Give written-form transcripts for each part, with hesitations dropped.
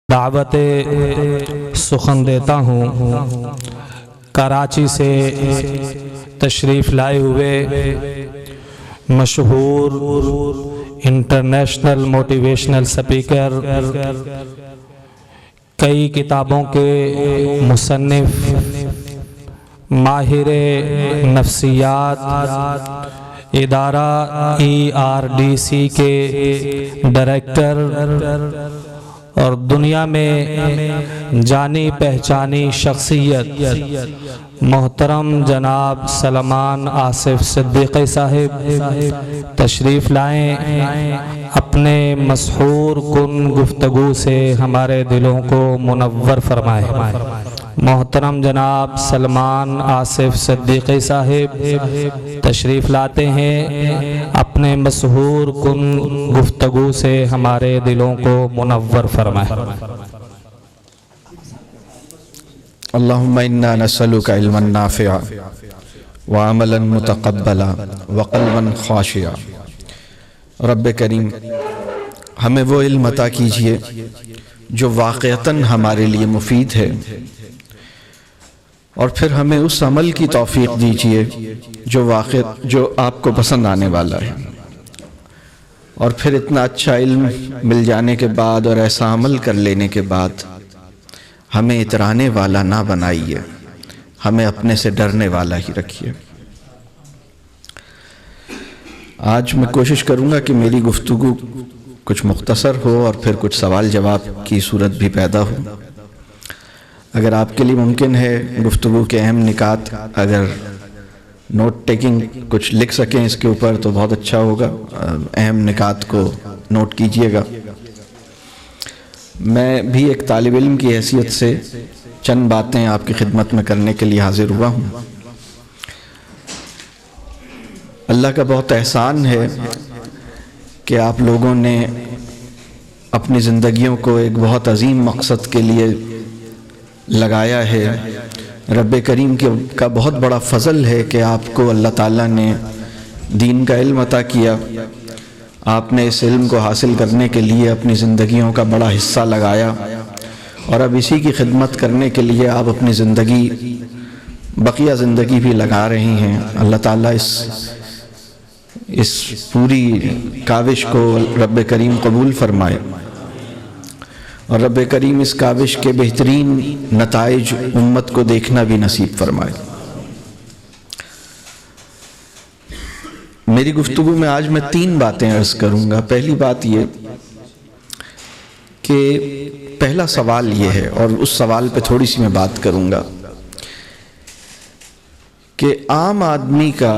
دعوت سخن دیتا ہوں کراچی سے تشریف لائے ہوئے مشہور انٹرنیشنل موٹیویشنل سپیکر، کئی کتابوں کے مصنف، ماہر نفسیات، ادارہ ERDC کے ڈائریکٹر اور دنیا میں جانی پہچانی شخصیت محترم جناب سلمان آصف صدیقی صاحب تشریف لائیں، اپنے مسحور کن گفتگو سے ہمارے دلوں کو منور فرمائیں۔ محترم جناب سلمان آصف صدیقی صاحب تشریف لاتے ہیں، اپنے مسحور کن گفتگو سے ہمارے دلوں کو منور فرمائیں۔ اللہم انا نسألک علما نافعا وعملا متقبلا وقلبا خاشعا۔ رب کریم ہمیں وہ علم عطا کیجئے جو واقعتاً ہمارے لیے مفید ہے، اور پھر ہمیں اس عمل کی توفیق دیجئے جو آپ کو پسند آنے والا ہے، اور پھر اتنا اچھا علم مل جانے کے بعد اور ایسا عمل کر لینے کے بعد ہمیں اترانے والا نہ بنائیے، ہمیں اپنے سے ڈرنے والا ہی رکھیے۔ آج میں کوشش کروں گا کہ میری گفتگو کچھ مختصر ہو اور پھر کچھ سوال جواب کی صورت بھی پیدا ہو۔ اگر آپ کے لیے ممکن ہے گفتگو کے اہم نکات اگر نوٹ ٹیکنگ کچھ لکھ سکیں اس کے اوپر تو بہت اچھا ہوگا، اہم نکات کو نوٹ کیجئے گا۔ میں بھی ایک طالب علم کی حیثیت سے چند باتیں آپ کی خدمت میں کرنے کے لیے حاضر ہوا ہوں۔ اللہ کا بہت احسان ہے کہ آپ لوگوں نے اپنی زندگیوں کو ایک بہت عظیم مقصد کے لیے لگایا ہے۔ رب کریم کا بہت بڑا فضل ہے کہ آپ کو اللہ تعالیٰ نے دین کا علم عطا کیا، آپ نے اس علم کو حاصل کرنے کے لیے اپنی زندگیوں کا بڑا حصہ لگایا، اور اب اسی کی خدمت کرنے کے لیے آپ اپنی بقیہ زندگی بھی لگا رہی ہیں۔ اللہ تعالیٰ اس پوری کاوش کو رب کریم قبول فرمائے، اور رب کریم اس کاوش کے بہترین نتائج امت کو دیکھنا بھی نصیب فرمائے۔ میری گفتگو میں آج میں 3 باتیں عرض کروں گا۔ پہلی بات یہ کہ پہلا سوال یہ ہے، اور اس سوال پہ تھوڑی سی میں بات کروں گا، کہ عام آدمی کا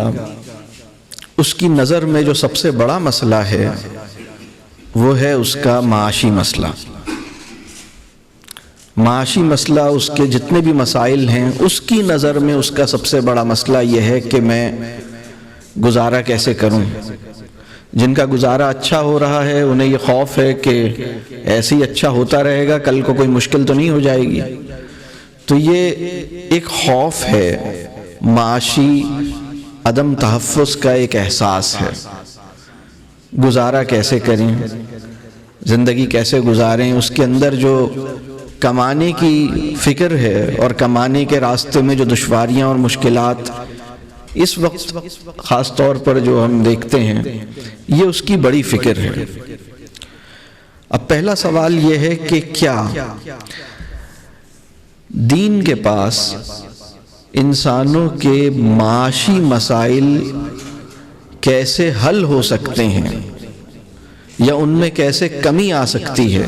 اس کی نظر میں جو سب سے بڑا مسئلہ ہے وہ ہے اس کا معاشی مسئلہ۔ معاشی مسئلہ، اس کے جتنے بھی مسائل ہیں اس کی نظر میں اس کا سب سے بڑا مسئلہ یہ ہے کہ میں گزارا کیسے کروں۔ جن کا گزارا اچھا ہو رہا ہے انہیں یہ خوف ہے کہ ایسے ہی اچھا ہوتا رہے گا، کل کو کوئی مشکل تو نہیں ہو جائے گی۔ تو یہ ایک خوف ہے، معاشی عدم تحفظ کا ایک احساس ہے۔ گزارا کیسے کریں، زندگی کیسے گزاریں، اس کے اندر جو کمانے کی فکر ہے اور کمانے کے راستے میں جو دشواریاں اور مشکلات اس وقت خاص طور پر جو ہم دیکھتے ہیں، یہ اس کی بڑی فکر ہے۔ اب پہلا سوال یہ ہے کہ کیا دین کے پاس انسانوں کے معاشی مسائل کیسے حل ہو سکتے ہیں، یا ان میں کیسے کمی آ سکتی ہے،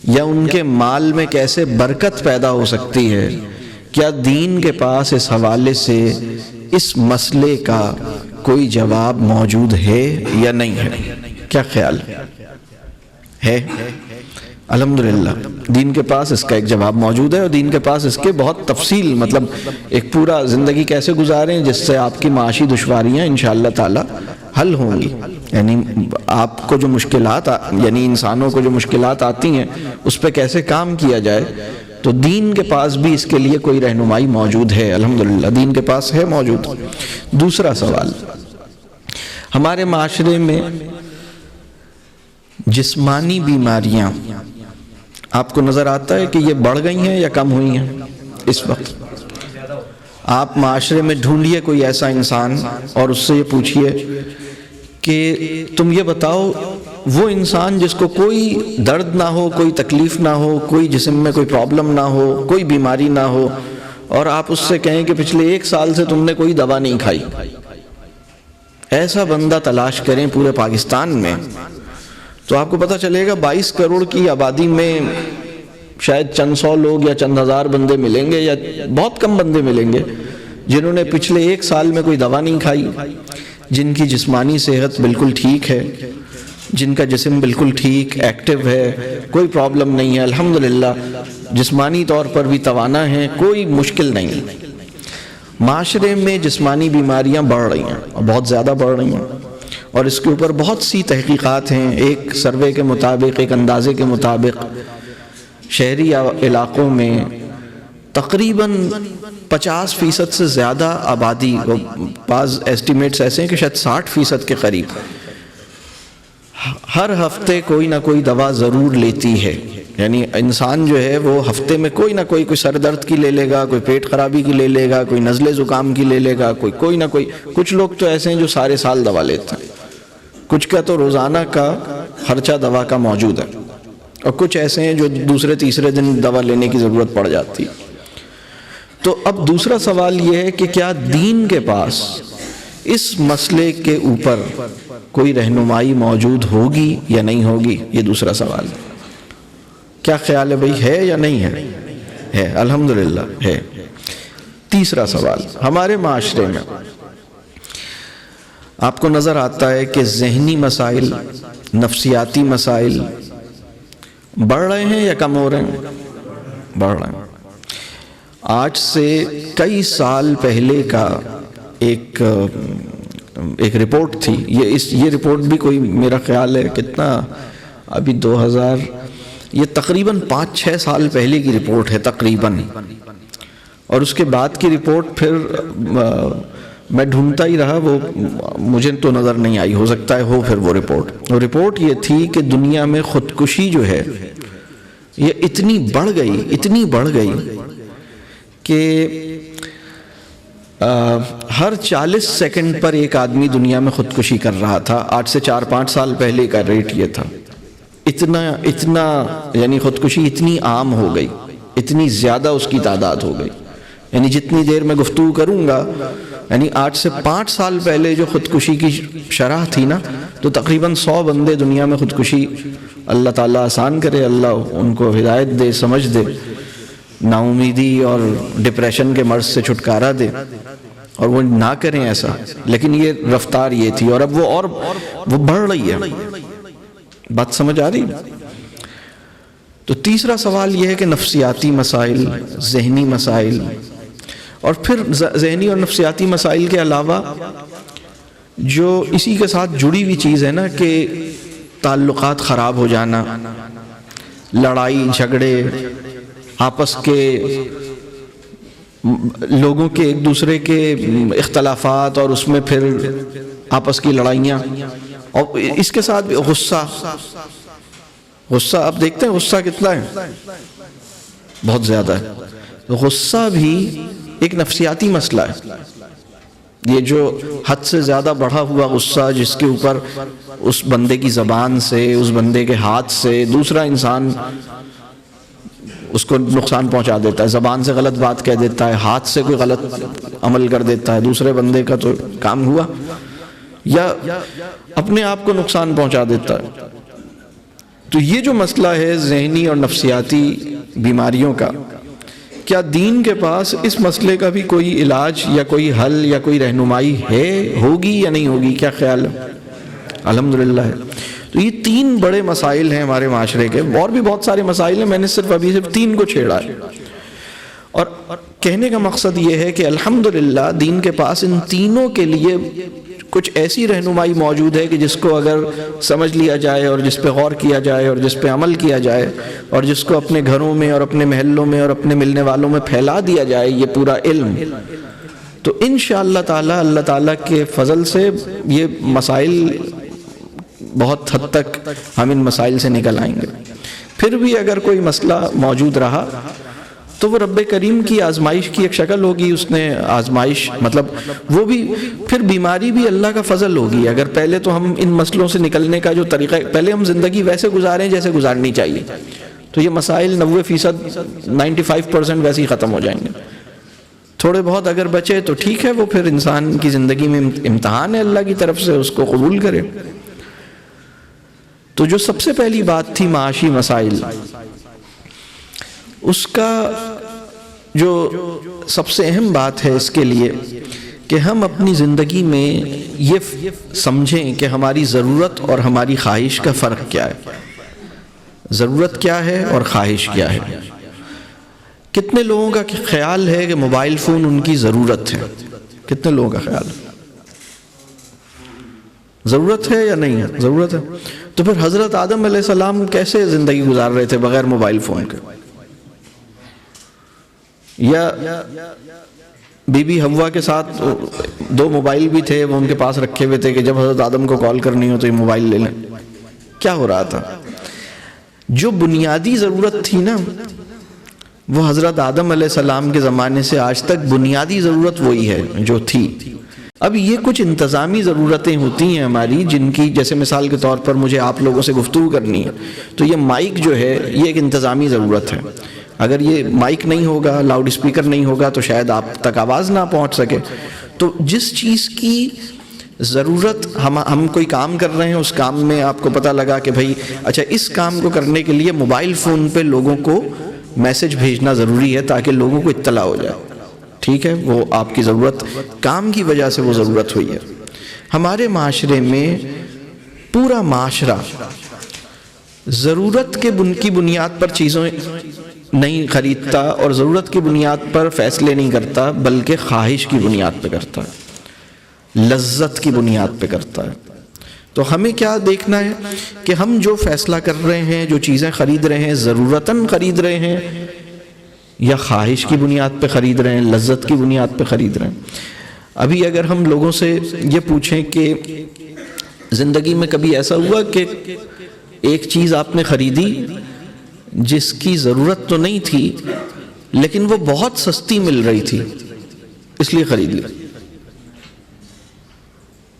یا ان کے مال میں کیسے برکت پیدا ہو سکتی ہے؟ کیا دین کے پاس اس حوالے سے اس مسئلے کا کوئی جواب موجود ہے یا نہیں ہے؟ کیا خیال ہے؟ الحمدللہ دین کے پاس اس کا ایک جواب موجود ہے، اور دین کے پاس اس کے بہت تفصیل، مطلب ایک پورا زندگی کیسے گزاریں جس سے آپ کی معاشی دشواریاں انشاءاللہ تعالی حل ہوں گی۔ یعنی آپ کو جو مشکلات یعنی انسانوں کو جو مشکلات آتی ہیں اس پہ کیسے کام کیا جائے، تو دین کے پاس بھی اس کے لیے کوئی رہنمائی موجود ہے۔ الحمدللہ دین کے پاس ہے موجود۔ دوسرا سوال، ہمارے معاشرے میں جسمانی بیماریاں آپ کو نظر آتا ہے کہ یہ بڑھ گئی ہیں یا کم ہوئی ہیں اس وقت؟ آپ معاشرے میں ڈھونڈیے کوئی ایسا انسان اور اس سے یہ پوچھیے کہ تم یہ بتاؤ، وہ انسان جس کو کوئی درد نہ ہو، کوئی تکلیف نہ ہو، کوئی جسم میں کوئی پرابلم نہ ہو، کوئی بیماری نہ ہو، اور آپ اس سے کہیں کہ پچھلے 1 سال سے تم نے کوئی دوا نہیں کھائی، ایسا بندہ تلاش کریں پورے پاکستان میں تو آپ کو پتہ چلے گا 22 کروڑ کی آبادی میں شاید چند 100 لوگ یا چند ہزار بندے ملیں گے، یا بہت کم بندے ملیں گے جنہوں نے پچھلے 1 سال میں کوئی دوا نہیں کھائی، جن کی جسمانی صحت بالکل ٹھیک ہے، جن کا جسم بالکل ٹھیک ایکٹیو ہے، کوئی پرابلم نہیں ہے، الحمدللہ جسمانی طور پر بھی توانا ہیں، کوئی مشکل نہیں۔ معاشرے میں جسمانی بیماریاں بڑھ رہی ہیں اور بہت زیادہ بڑھ رہی ہیں، اور اس کے اوپر بہت سی تحقیقات ہیں۔ ایک سروے کے مطابق، ایک اندازے کے مطابق شہری علاقوں میں تقریباً 50% سے زیادہ آبادی، بعض ایسٹیمیٹس ایسے ہیں کہ شاید 60% کے قریب، ہر ہفتے کوئی نہ کوئی دوا ضرور لیتی ہے۔ یعنی انسان جو ہے وہ ہفتے میں کوئی نہ کوئی سر درد کی لے لے گا، کوئی پیٹ خرابی کی لے لے گا، کوئی نزلے زکام کی لے لے گا، کوئی نہ کوئی۔ کچھ لوگ تو ایسے ہیں جو سارے سال دوا لیتے ہیں، کچھ کا تو روزانہ کا خرچہ دوا کا موجود ہے، اور کچھ ایسے ہیں جو دوسرے تیسرے دن دوا لینے کی ضرورت پڑ جاتی ہے۔ تو اب دوسرا سوال یہ ہے کہ کیا دین کے پاس اس مسئلے کے اوپر کوئی رہنمائی موجود ہوگی یا نہیں ہوگی؟ یہ دوسرا سوال ہے۔ کیا خیال ہے بھئی، ہے یا نہیں ہے؟ ہے، الحمدللہ ہے۔ تیسرا سوال، ہمارے معاشرے میں آپ کو نظر آتا ہے کہ ذہنی مسائل، نفسیاتی مسائل بڑھ رہے ہیں یا کم ہو رہے ہیں؟ بڑھ رہے ہیں۔ آج سے کئی سال پہلے کا ایک رپورٹ تھی، یہ رپورٹ بھی کوئی میرا خیال ہے کتنا، ابھی 2000، یہ تقریباً 5-6 سال پہلے کی رپورٹ ہے تقریباً، اور اس کے بعد کی رپورٹ پھر میں ڈھونڈتا ہی رہا، وہ مجھے تو نظر نہیں آئی، ہو سکتا ہے ہو پھر وہ رپورٹ یہ تھی کہ دنیا میں خودکشی جو ہے یہ اتنی بڑھ گئی کہ ہر 40 سیکنڈ پر ایک آدمی دنیا میں خودکشی کر رہا تھا۔ آج سے 4-5 سال پہلے کا ریٹ یہ تھا۔ اتنا یعنی خودکشی اتنی عام ہو گئی، اتنی زیادہ اس کی تعداد ہو گئی۔ یعنی جتنی دیر میں گفتگو کروں گا، یعنی آج سے 5 سال پہلے جو خودکشی کی شرح تھی نا، تو تقریباً 100 بندے دنیا میں خودکشی، اللہ تعالیٰ آسان کرے، اللہ ان کو ہدایت دے، سمجھ دے، نا امیدی اور ڈپریشن کے مرض سے چھٹکارا دے، اور وہ نہ کریں ایسا۔ لیکن یہ رفتار یہ تھی، اور اب وہ بڑھ رہی ہے۔ بات سمجھ آ رہی؟ تو تیسرا سوال یہ ہے کہ نفسیاتی مسائل، ذہنی مسائل، اور پھر ذہنی اور نفسیاتی مسائل کے علاوہ جو اسی کے ساتھ جڑی ہوئی چیز ہے نا کہ تعلقات خراب ہو جانا، لڑائی جھگڑے، آپس کے لوگوں کے ایک دوسرے کے اختلافات، اور اس میں پھر آپس کی لڑائیاں، اور اس کے ساتھ بھی غصہ آپ دیکھتے ہیں غصہ کتنا ہے، بہت زیادہ ہے۔ غصہ بھی ایک نفسیاتی مسئلہ ہے۔ یہ جو حد سے زیادہ بڑھا ہوا غصہ، جس کے اوپر اس بندے کی زبان سے، اس بندے کے ہاتھ سے دوسرا انسان اس کو نقصان پہنچا دیتا ہے، زبان سے غلط بات کہہ دیتا ہے، ہاتھ سے کوئی غلط عمل کر دیتا ہے، دوسرے بندے کا تو کام ہوا، یا اپنے آپ کو نقصان پہنچا دیتا ہے۔ تو یہ جو مسئلہ ہے ذہنی اور نفسیاتی بیماریوں کا، کیا دین کے پاس اس مسئلے کا بھی کوئی علاج یا کوئی حل یا کوئی رہنمائی ہوگی یا نہیں ہوگی؟ کیا خیال ہے؟ الحمدللہ ہے۔ تو یہ 3 بڑے مسائل ہیں ہمارے معاشرے کے، اور بھی بہت سارے مسائل ہیں، میں نے صرف 3 کو چھیڑا ہے۔ اور کہنے کا مقصد یہ ہے کہ الحمدللہ دین کے پاس ان تینوں کے لیے کچھ ایسی رہنمائی موجود ہے کہ جس کو اگر سمجھ لیا جائے اور جس پہ غور کیا جائے اور جس پہ عمل کیا جائے اور جس کو اپنے گھروں میں اور اپنے محلوں میں اور اپنے ملنے والوں میں پھیلا دیا جائے یہ پورا علم، تو انشاءاللہ تعالی اللہ تعالیٰ کے فضل سے یہ مسائل بہت حد تک ہم ان مسائل سے نکل آئیں گے۔ پھر بھی اگر کوئی مسئلہ موجود رہا تو وہ رب کریم کی آزمائش کی ایک شکل ہوگی. اس نے آزمائش مطلب وہ بھی پھر بیماری بھی اللہ کا فضل ہوگی. اگر پہلے تو ہم ان مسئلوں سے نکلنے کا جو طریقہ، پہلے ہم زندگی ویسے گزاریں جیسے گزارنی چاہیے، تو یہ مسائل 90%، 95% ویسے ہی ختم ہو جائیں گے. تھوڑے بہت اگر بچے تو ٹھیک ہے، وہ پھر انسان کی زندگی میں امتحان ہے اللہ کی طرف سے، اس کو قبول کرے. تو جو سب سے پہلی بات تھی معاشی مسائل، اس کا جو سب سے اہم بات ہے اس کے لیے کہ ہم اپنی زندگی میں یہ سمجھیں کہ ہماری ضرورت اور ہماری خواہش کا فرق کیا ہے. ضرورت کیا ہے اور خواہش کیا ہے. کتنے لوگوں کا خیال ہے کہ موبائل فون ان کی ضرورت ہے؟ کتنے لوگوں کا خیال ہے ضرورت ہے یا نہیں ہے؟ ضرورت ہے. تو پھر حضرت آدم علیہ السلام کیسے زندگی گزار رہے تھے بغیر موبائل فون کے؟ یا بی بی حوا کے ساتھ 2 موبائل بھی تھے، وہ ان کے پاس رکھے ہوئے تھے کہ جب حضرت آدم کو کال کرنی ہو تو یہ موبائل لے لیں. کیا ہو رہا تھا؟ جو بنیادی ضرورت تھی نا، وہ حضرت آدم علیہ السلام کے زمانے سے آج تک بنیادی ضرورت وہی ہے جو تھی. اب یہ کچھ انتظامی ضرورتیں ہوتی ہیں ہماری، جن کی جیسے مثال کے طور پر مجھے آپ لوگوں سے گفتگو کرنی ہے تو یہ مائک جو ہے یہ ایک انتظامی ضرورت ہے. اگر یہ مائک نہیں ہوگا، لاؤڈ اسپیکر نہیں ہوگا تو شاید آپ تک آواز نہ پہنچ سکے. تو جس چیز کی ضرورت ہم کوئی کام کر رہے ہیں، اس کام میں آپ کو پتہ لگا کہ بھائی اچھا اس کام کو کرنے کے لیے موبائل فون پہ لوگوں کو میسج بھیجنا ضروری ہے تاکہ لوگوں کو اطلاع ہو جائے. ٹھیک ہے، وہ آپ کی ضرورت، کام کی وجہ سے وہ ضرورت ہوئی ہے. ہمارے معاشرے میں پورا معاشرہ ضرورت کی بنیاد پر چیزیں نہیں خریدتا اور ضرورت کی بنیاد پر فیصلے نہیں کرتا، بلکہ خواہش کی بنیاد پہ کرتا ہے، لذت کی بنیاد پہ کرتا ہے. تو ہمیں کیا دیکھنا ہے کہ ہم جو فیصلہ کر رہے ہیں، جو چیزیں خرید رہے ہیں، ضرورتاً خرید رہے ہیں یا خواہش کی بنیاد پہ خرید رہے ہیں، لذت کی بنیاد پہ خرید رہے ہیں. ابھی اگر ہم لوگوں سے یہ پوچھیں کہ زندگی میں کبھی ایسا ہوا کہ ایک چیز آپ نے خریدی جس کی ضرورت تو نہیں تھی لیکن وہ بہت سستی مل رہی تھی اس لیے خرید لی؟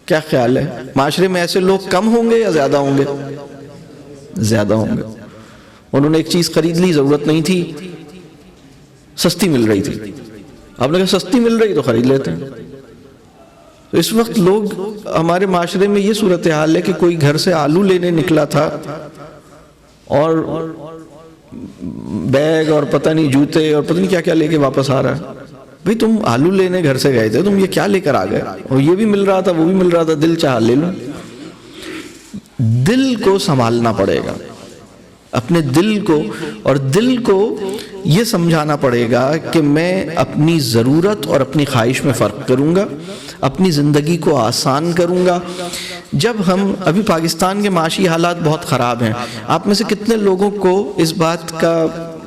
کیا خیال ہے؟ معاشرے میں ایسے لوگ کم ہوں گے یا زیادہ ہوں گے؟ زیادہ ہوں گے. انہوں نے ایک چیز خرید لی، ضرورت نہیں تھی، سستی مل رہی تھی. آپ نے کہا سستی مل رہی تو خرید لیتے ہیں. تو اس وقت لوگ ہمارے معاشرے میں یہ صورتحال ہے کہ کوئی گھر سے آلو لینے نکلا تھا اور بیگ اور پتہ نہیں جوتے اور پتہ نہیں کیا کیا لے کے واپس آ رہا ہے. بھئی تم آلو لینے گھر سے گئے تھے، تم یہ کیا لے کر آ گئے؟ اور یہ بھی مل رہا تھا، وہ بھی مل رہا تھا، دل چاہا لے لوں. دل کو سنبھالنا پڑے گا، اپنے دل کو، اور دل کو یہ سمجھانا پڑے گا کہ میں اپنی ضرورت اور اپنی خواہش میں فرق کروں گا، اپنی زندگی کو آسان کروں گا. جب ہم ابھی پاکستان کے معاشی حالات بہت خراب ہیں، آپ میں سے کتنے لوگوں کو اس بات کا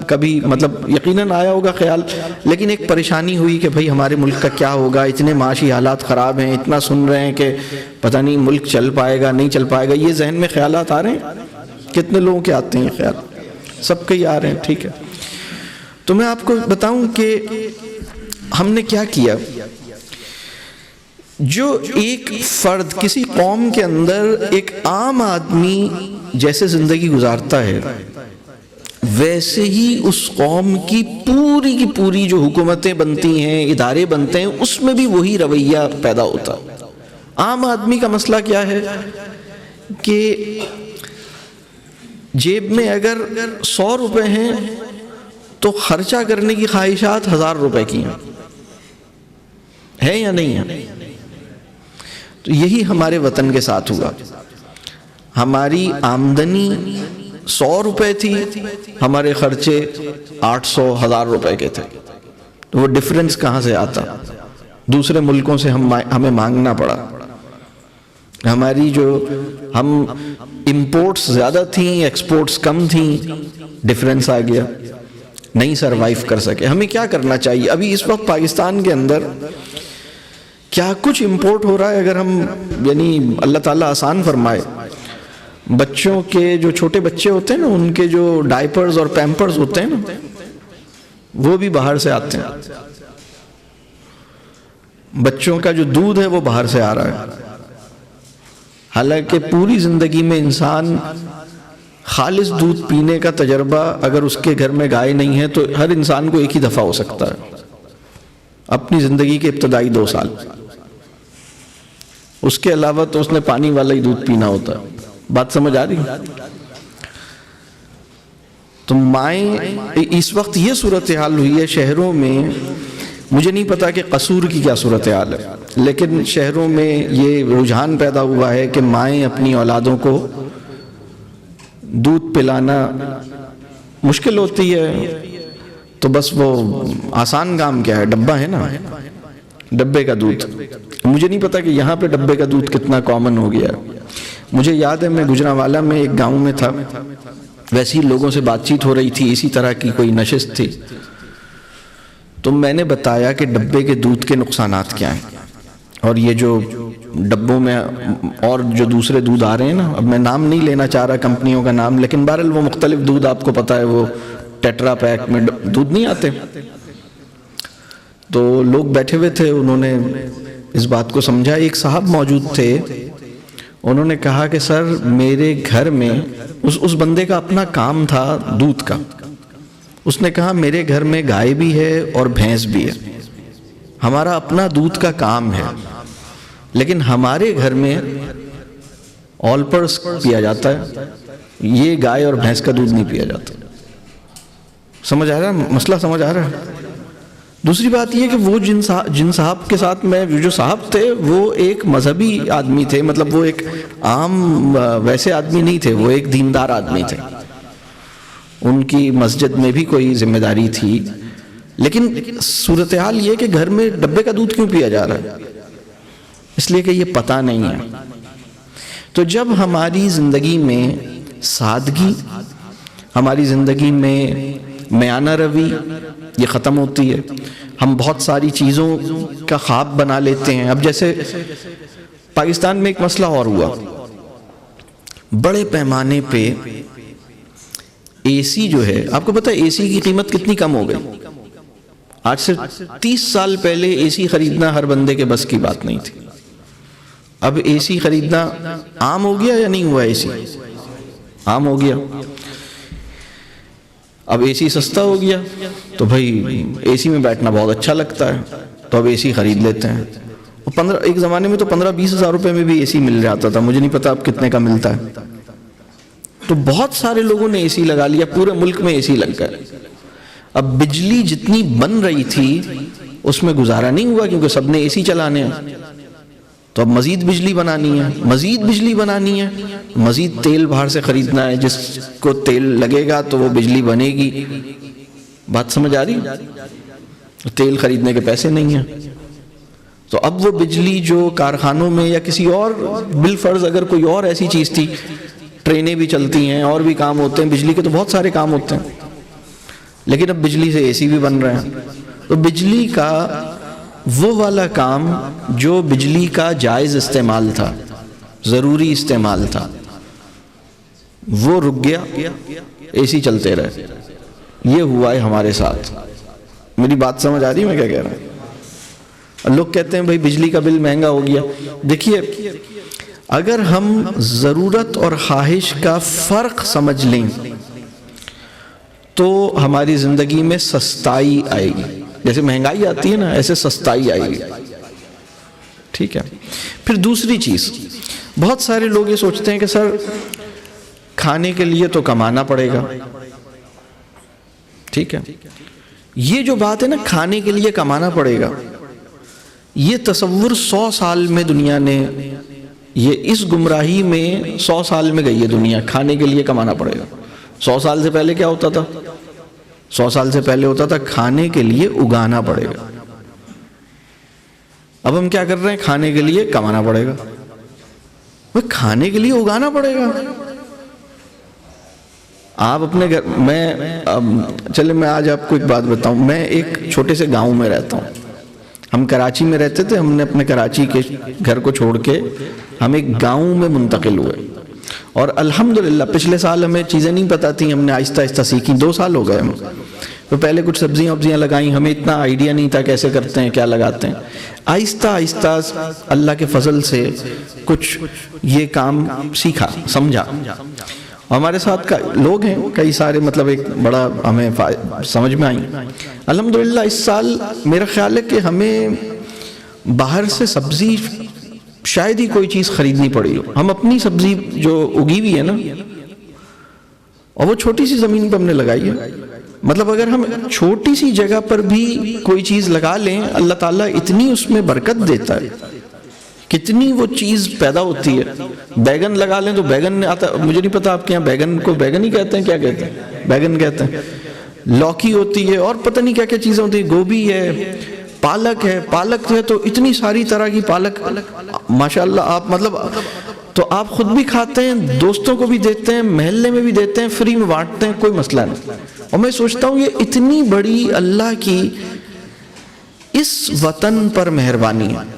کبھی مطلب یقیناً آیا ہوگا خیال، لیکن ایک پریشانی ہوئی کہ بھئی ہمارے ملک کا کیا ہوگا، اتنے معاشی حالات خراب ہیں، اتنا سن رہے ہیں کہ پتہ نہیں ملک چل پائے گا نہیں چل پائے گا. یہ ذہن میں خیالات آ رہے ہیں؟ کتنے لوگوں کے آتے ہیں یہ خیال؟ سب کے ہی آ رہے ہیں. ٹھیک ہے، تو میں آپ کو بتاؤں کہ ہم نے کیا کیا. جو ایک فرد کسی قوم کے اندر ایک عام آدمی جیسے زندگی گزارتا ہے، ویسے ہی اس قوم کی پوری جو حکومتیں بنتی ہیں، ادارے بنتے ہیں، اس میں بھی وہی رویہ پیدا ہوتا. عام آدمی کا مسئلہ کیا ہے کہ جیب میں اگر 100 روپے ہیں تو خرچہ کرنے کی خواہشات 1000 روپے کی ہیں یا نہیں ہیں؟ تو یہی ہمارے وطن کے ساتھ ہوا. ہماری آمدنی 100 روپے تھی، ہمارے خرچے 800 1000 روپے کے تھے. تو وہ ڈیفرنس کہاں سے آتا؟ دوسرے ملکوں سے ہمیں مانگنا پڑا. ہماری جو ہم امپورٹس زیادہ تھیں، ایکسپورٹس کم تھیں، ڈیفرنس آ گیا، نہیں سروائیو کر سکے. ہمیں کیا کرنا چاہیے؟ ابھی اس وقت پاکستان کے اندر کیا کچھ امپورٹ ہو رہا ہے، اگر ہم یعنی اللہ تعالیٰ آسان فرمائے، بچوں کے جو چھوٹے بچے ہوتے ہیں نا، ان کے جو ڈائپرز اور پیمپرز ہوتے ہیں نا، وہ بھی باہر سے آتے ہیں. بچوں کا جو دودھ ہے وہ باہر سے آ رہا ہے. حالانکہ پوری زندگی میں انسان خالص دودھ پینے کا تجربہ اگر اس کے گھر میں گائے نہیں ہے تو ہر انسان کو ایک ہی دفعہ ہو سکتا ہے، اپنی زندگی کے ابتدائی 2 سال. اس کے علاوہ تو اس نے پانی والا ہی دودھ پینا ہوتا ہے. بات سمجھ آ رہی؟ تو مائیں، اس وقت یہ صورتحال ہوئی ہے شہروں میں. مجھے نہیں پتا کہ قصور کی کیا صورتحال ہے، لیکن شہروں میں یہ رجحان پیدا ہوا ہے کہ مائیں اپنی اولادوں کو دودھ پلانا مشکل ہوتی ہے تو بس وہ آسان کام کیا ہے، ڈبہ ہے نا، ڈبے کا دودھ. مجھے نہیں پتا کہ یہاں پہ ڈبے کا دودھ کتنا کامن ہو گیا. مجھے یاد ہے میں گجرانوالہ میں ایک گاؤں میں تھا، ویسے ہی لوگوں سے بات چیت ہو رہی تھی، اسی طرح کی کوئی نشست تھی، تو میں نے بتایا کہ ڈبے کے دودھ کے نقصانات کیا ہیں، اور یہ جو ڈبوں میں اور جو دوسرے دودھ آ رہے ہیں نا، اب میں نام نہیں لینا چاہ رہا کمپنیوں کا نام، لیکن بہرحال وہ مختلف دودھ آپ کو پتا ہے، وہ ٹیٹرا پیک میں دودھ نہیں آتے. تو لوگ بیٹھے ہوئے تھے، انہوں نے اس بات کو سمجھا. ایک صاحب موجود تھے، انہوں نے کہا کہ سر میرے گھر میں، اس بندے کا اپنا کام تھا دودھ کا. اس نے کہا میرے گھر میں گائے بھی ہے اور بھینس بھی ہے، ہمارا اپنا دودھ کا کام ہے، لیکن ہمارے گھر میں آل پرس پیا جاتا ہے، یہ گائے اور بھینس کا دودھ نہیں پیا جاتا. سمجھ آ رہا ہے مسئلہ؟ سمجھ آ رہا ہے. دوسری بات یہ کہ وہ جن صاحب کے ساتھ میں، جو صاحب تھے، وہ ایک مذہبی آدمی تھے، مطلب وہ ایک عام ویسے آدمی نہیں تھے، وہ ایک دیندار آدمی تھے. ان کی مسجد میں بھی کوئی ذمہ داری تھی، لیکن صورتحال یہ کہ گھر میں ڈبے کا دودھ کیوں پیا جا رہا ہے؟ اس لیے کہ یہ پتہ نہیں ہے. تو جب ہماری زندگی میں سادگی، ہماری زندگی میں میانہ روی یہ ختم ہوتی ہے، ہم بہت ساری چیزوں کا خواب بنا لیتے ہیں. اب جیسے پاکستان میں ایک مسئلہ اور ہوا، بڑے پیمانے پہ اے سی جو ہے، آپ کو پتہ ہے اے سی کی قیمت کتنی کم ہو گئی؟ آج سے 30 سال پہلے اے سی خریدنا ہر بندے کے بس کی بات نہیں تھی. اب اے سی خریدنا عام ہو گیا یا نہیں ہوا؟ اے سی عام ہو گیا. اب اے سی سستا ہو گیا تو بھائی اے سی میں بیٹھنا بہت اچھا لگتا ہے، تو اب اے سی خرید لیتے ہیں. ایک زمانے میں تو 15-20 ہزار روپے میں بھی اے سی مل جاتا تھا، مجھے نہیں پتا اب کتنے کا ملتا ہے. تو بہت سارے لوگوں نے اے سی لگا لیا، پورے ملک میں اے سی لگ گئے. اب بجلی جتنی بن رہی تھی اس میں گزارا نہیں ہوا، کیونکہ سب نے اے سی چلانے ہیں. تو اب مزید بجلی بنانی ہے، مزید بجلی بنانی ہے، مزید تیل باہر سے خریدنا ہے، جس کو تیل لگے گا تو وہ بجلی بنے گی. بات سمجھ آ رہی؟ تیل خریدنے کے پیسے نہیں ہیں، تو اب وہ بجلی جو کارخانوں میں یا کسی اور، بالفرض اگر کوئی اور ایسی چیز تھی، ٹرینیں بھی چلتی ہیں اور بھی کام ہوتے ہیں، بجلی کے تو بہت سارے کام ہوتے ہیں، لیکن اب بجلی سے اے سی بھی بن رہے ہیں. تو بجلی کا وہ والا کام جو بجلی کا جائز استعمال تھا، ضروری استعمال تھا، وہ رک گیا، اے سی چلتے رہے. یہ ہوا ہے ہمارے ساتھ. میری بات سمجھ آ رہی ہے میں کیا کہہ رہا ہوں؟ لوگ کہتے ہیں بھائی بجلی کا بل مہنگا ہو گیا. دیکھیے، اگر ہم ضرورت اور خواہش کا فرق سمجھ لیں تو ہماری زندگی میں سستائی آئے گی. جیسے مہنگائی آتی ہے نا، ایسے سستائی آئے گی. ٹھیک ہے. پھر دوسری چیز، بہت سارے لوگ یہ سوچتے ہیں کہ سر کھانے کے لیے تو کمانا پڑے گا. ٹھیک ہے. یہ جو بات ہے نا، کھانے کے لیے کمانا پڑے گا، یہ تصور 100 سال میں دنیا نے، یہ اس گمراہی میں 100 سال میں گئی ہے دنیا. کھانے کے لیے کمانا پڑے گا. 100 سال سے پہلے کیا ہوتا تھا؟ 100 سال سے پہلے ہوتا تھا کھانے کے لیے اگانا پڑے گا. اب ہم کیا کر رہے ہیں؟ کھانے کے لیے کمانا پڑے گا. کھانے کے لیے اگانا پڑے گا. آپ اپنے گھر میں آج آپ کو ایک بات بتاؤں. میں ایک چھوٹے سے گاؤں میں رہتا ہوں. ہم کراچی میں رہتے تھے، ہم نے اپنے کراچی کے گھر کو چھوڑ کے ہم ایک گاؤں میں منتقل ہوئے. اور الحمدللہ پچھلے سال ہمیں چیزیں نہیں پتہ تھیں، ہم نے آہستہ آہستہ سیکھی. 2 سال ہو گئے ہم تو پہلے کچھ سبزیاں لگائیں، ہمیں اتنا آئیڈیا نہیں تھا کیسے کرتے ہیں، کیا لگاتے ہیں. آہستہ آہستہ اللہ کے فضل سے کچھ یہ کام سیکھا، سمجھا. ہمارے ساتھ لوگ ہیں کئی سارے، مطلب ایک بڑا ہمیں سمجھ میں آئی. الحمدللہ اس سال میرا خیال ہے کہ ہمیں باہر سے سبزی شاید ہی کوئی چیز خریدنی پڑی ہو. ہم اپنی سبزی جو اگی ہوئی ہے نا، اور وہ چھوٹی سی زمین پہ ہم نے لگائی ہے. مطلب اگر ہم چھوٹی سی جگہ پر بھی کوئی چیز لگا لیں، اللہ تعالیٰ اتنی اس میں برکت دیتا ہے، کتنی وہ چیز پیدا ہوتی ہے. بیگن لگا لیں تو بیگن آتا، مجھے نہیں پتا آپ کے یہاں بیگن کو بیگن ہی کہتے ہیں، کیا کہتے ہیں؟ بیگن کہتے ہیں. لوکی ہوتی ہے اور پتہ نہیں کیا کیا چیزیں ہوتی ہیں، گوبھی ہے، پالک ہے. پالک ہے تو اتنی ساری طرح کی پالک ماشاءاللہ. آپ مطلب تو آپ خود بھی کھاتے ہیں، دوستوں کو بھی دیتے ہیں، محلے میں بھی دیتے ہیں، فری میں بانٹتے ہیں، کوئی مسئلہ نہیں. اور میں سوچتا ہوں یہ اتنی بڑی اللہ کی اس وطن پر مہربانی ہے.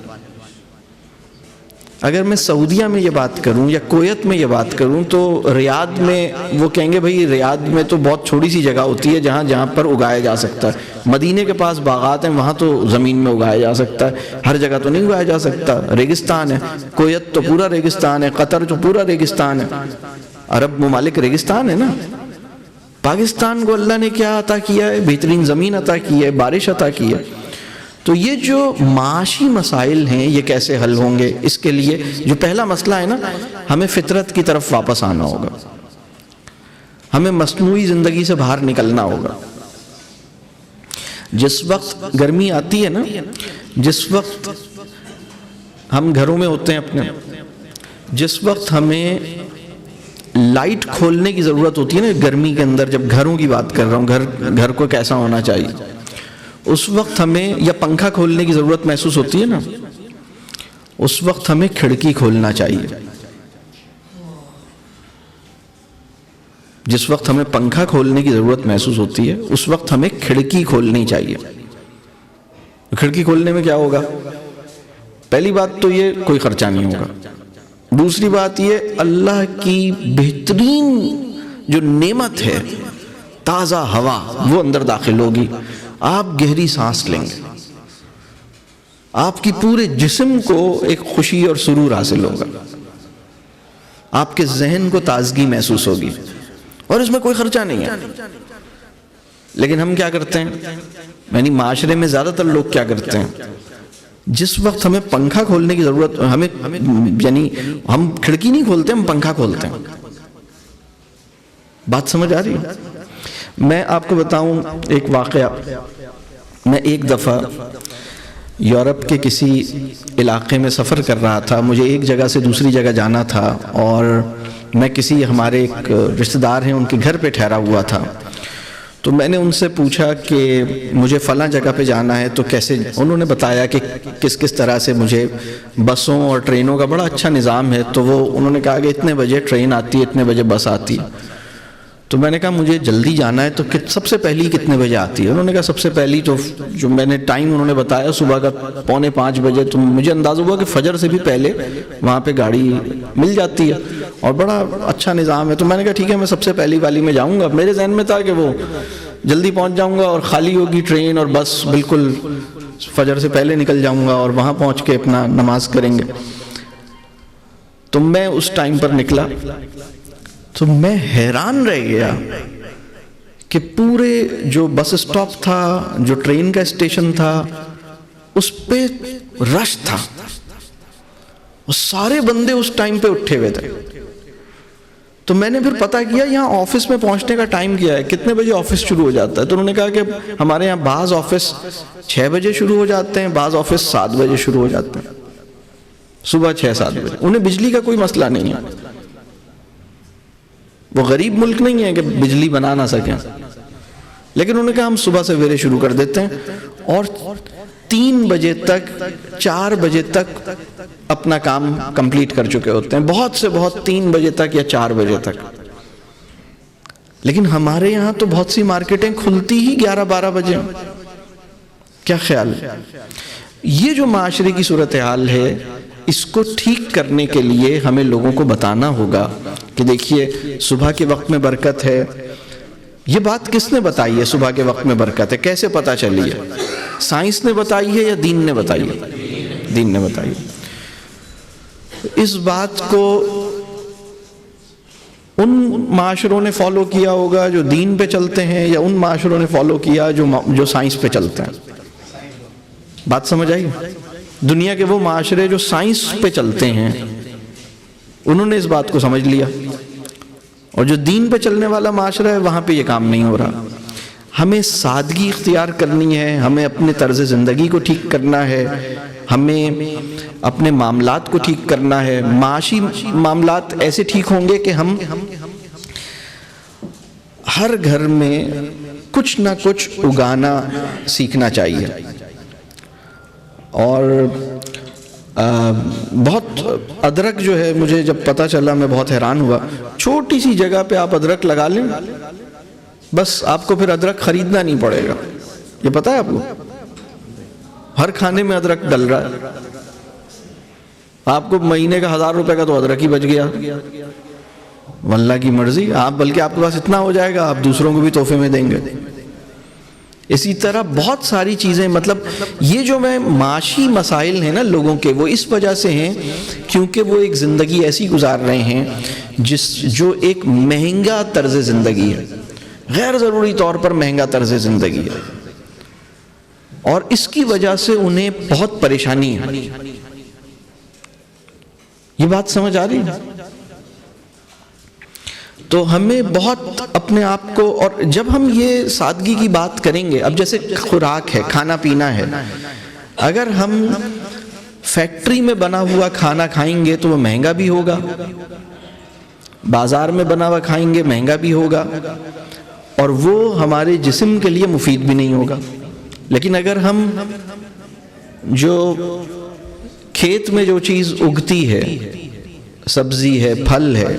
اگر میں سعودیہ میں یہ بات کروں یا کویت میں یہ بات کروں تو ریاض میں وہ کہیں گے بھئی ریاض میں تو بہت چھوٹی سی جگہ ہوتی ہے جہاں پر اگایا جا سکتا ہے. مدینے کے پاس باغات ہیں، وہاں تو زمین میں اگایا جا سکتا ہے، ہر جگہ تو نہیں اگایا جا سکتا. ریگستان ہے، کویت تو پورا ریگستان ہے، قطر تو پورا ریگستان ہے، عرب ممالک ریگستان ہے نا. پاکستان کو اللہ نے کیا عطا کیا ہے؟ بہترین زمین عطا کی ہے، بارش عطا کی ہے. تو یہ جو معاشی مسائل ہیں یہ کیسے حل ہوں گے؟ اس کے لیے جو پہلا مسئلہ ہے نا، ہمیں فطرت کی طرف واپس آنا ہوگا، ہمیں مصنوعی زندگی سے باہر نکلنا ہوگا. جس وقت گرمی آتی ہے نا، جس وقت ہم گھروں میں ہوتے ہیں اپنے، جس وقت ہمیں لائٹ کھولنے کی ضرورت ہوتی ہے نا گرمی کے اندر، جب گھروں کی بات کر رہا ہوں، گھر کو کیسا ہونا چاہیے، اس وقت ہمیں یا پنکھا کھولنے کی ضرورت محسوس ہوتی ہے نا، اس وقت ہمیں کھڑکی کھولنا چاہیے. جس وقت ہمیں پنکھا کھولنے کی ضرورت محسوس ہوتی ہے اس وقت ہمیں کھڑکی کھولنی چاہیے. کھڑکی کھولنے میں کیا ہوگا؟ پہلی بات تو یہ کوئی خرچہ نہیں ہوگا. دوسری بات یہ اللہ کی بہترین جو نعمت ہے تازہ ہوا وہ اندر داخل ہوگی. آپ گہری سانس لیں گے، آپ کی پورے جسم کو ایک خوشی اور سرور حاصل ہوگا، آپ کے ذہن کو تازگی محسوس ہوگی، اور اس میں کوئی خرچہ نہیں ہے. لیکن ہم کیا کرتے ہیں، یعنی معاشرے میں زیادہ تر لوگ کیا کرتے ہیں، جس وقت ہمیں پنکھا کھولنے کی ضرورت، ہمیں یعنی ہم کھڑکی نہیں کھولتے، ہم پنکھا کھولتے ہیں. بات سمجھ آ رہی ہے؟ میں آپ کو بتاؤں ایک واقعہ. میں ایک دفعہ یورپ کے کسی علاقے میں سفر کر رہا تھا، مجھے ایک جگہ سے دوسری جگہ جانا تھا، اور میں کسی ہمارے ایک رشتہ دار ہیں ان کے گھر پہ ٹھہرا ہوا تھا. تو میں نے ان سے پوچھا کہ مجھے فلاں جگہ پہ جانا ہے تو کیسے. انہوں نے بتایا کہ کس طرح سے مجھے بسوں اور ٹرینوں کا بڑا اچھا نظام ہے. تو وہ انہوں نے کہا کہ اتنے بجے ٹرین آتی ہے، اتنے بجے بس آتی ہے. تو میں نے کہا مجھے جلدی جانا ہے تو سب سے پہلی کتنے بجے آتی ہے؟ انہوں نے کہا سب سے پہلی تو جو میں نے ٹائم انہوں نے بتایا صبح کا 4:45 بجے. تو مجھے اندازہ ہوا کہ فجر سے بھی پہلے وہاں پہ گاڑی مل جاتی ہے اور بڑا اچھا نظام ہے. تو میں نے کہا ٹھیک ہے میں سب سے پہلی والی میں جاؤں گا. میرے ذہن میں تھا کہ وہ جلدی پہنچ جاؤں گا اور خالی ہوگی ٹرین اور بس، بالکل فجر سے پہلے نکل جاؤں گا اور وہاں پہنچ کے اپنا نماز کریں گے. تو میں اس ٹائم پر نکلا تو میں حیران رہ گیا کہ پورے جو بس اسٹاپ تھا، جو ٹرین کا اسٹیشن تھا، اس پہ رش تھا. سارے بندے اس ٹائم پہ اٹھے ہوئے تھے. تو میں نے پھر پتہ کیا یہاں آفس میں پہنچنے کا ٹائم کیا ہے، کتنے بجے آفس شروع ہو جاتا ہے. تو انہوں نے کہا کہ ہمارے یہاں بعض آفس 6 بجے شروع ہو جاتے ہیں، بعض آفس 7 بجے شروع ہو جاتے ہیں، صبح 6-7 بجے. انہیں بجلی کا کوئی مسئلہ نہیں ہے، وہ غریب ملک نہیں ہے کہ بجلی بنا نہ سکیں. لیکن انہوں نے کہا ہم صبح سے ویلے شروع کر دیتے ہیں اور 3 بجے تک 4 بجے تک اپنا کام کمپلیٹ کر چکے ہوتے ہیں، بہت سے بہت 3 بجے تک یا 4 بجے تک. لیکن ہمارے یہاں تو بہت سی مارکیٹیں کھلتی ہی 11-12 بجے. کیا خیال ہے؟ یہ جو معاشرے کی صورتحال ہے اس کو ٹھیک کرنے کے لیے ہمیں لوگوں کو بتانا ہوگا کہ دیکھیے صبح کے وقت میں برکت ہے. یہ بات کس نے بتائی ہے صبح کے وقت میں برکت ہے؟ کیسے پتہ چلی ہے؟ سائنس نے بتائی ہے یا دین نے بتائی ہے؟ دین نے بتائی ہے. اس بات کو ان معاشروں نے فالو کیا ہوگا جو دین پہ چلتے ہیں، یا ان معاشروں نے فالو کیا جو سائنس پہ چلتے ہیں؟ بات سمجھ آئی؟ دنیا کے وہ معاشرے جو سائنس پہ چلتے ہیں انہوں نے اس بات کو سمجھ لیا، اور جو دین پہ چلنے والا معاشرہ ہے وہاں پہ یہ کام نہیں ہو رہا. ہمیں سادگی اختیار کرنی ہے، ہمیں اپنے طرز زندگی کو ٹھیک کرنا ہے، ہمیں اپنے معاملات کو ٹھیک کرنا ہے. معاشی معاملات ایسے ٹھیک ہوں گے کہ ہم ہر گھر میں کچھ نہ کچھ اگانا سیکھنا چاہیے. اور بہت ادرک جو ہے، مجھے جب پتہ چلا میں بہت حیران ہوا. چھوٹی سی جگہ پہ آپ ادرک لگا لیں، بس آپ کو پھر ادرک خریدنا نہیں پڑے گا. یہ پتہ ہے آپ کو؟ ہر کھانے میں ادرک ڈل رہا ہے. آپ کو مہینے کا 1000 روپے کا تو ادرک ہی بچ گیا. واللہ کی مرضی، آپ بلکہ آپ کے پاس اتنا ہو جائے گا آپ دوسروں کو بھی تحفے میں دیں گے. اسی طرح بہت ساری چیزیں، مطلب یہ جو میں معاشی مسائل ہیں نا لوگوں کے، وہ اس وجہ سے ہیں کیونکہ وہ ایک زندگی ایسی گزار رہے ہیں جو ایک مہنگا طرز زندگی ہے، غیر ضروری طور پر مہنگا طرز زندگی ہے، اور اس کی وجہ سے انہیں بہت پریشانی ہے. یہ بات سمجھ آ رہی ہے؟ تو ہمیں بہت اپنے آپ کو، اور جب ہم یہ سادگی کی بات کریں گے، اب جیسے خوراک ہے، کھانا پینا ہے، اگر ہم فیکٹری میں بنا ہوا کھانا کھائیں گے تو وہ مہنگا بھی ہوگا، بازار میں بنا ہوا کھائیں گے مہنگا بھی ہوگا، اور وہ ہمارے جسم کے لیے مفید بھی نہیں ہوگا. لیکن اگر ہم جو کھیت میں جو چیز اگتی ہے، سبزی ہے، پھل ہے،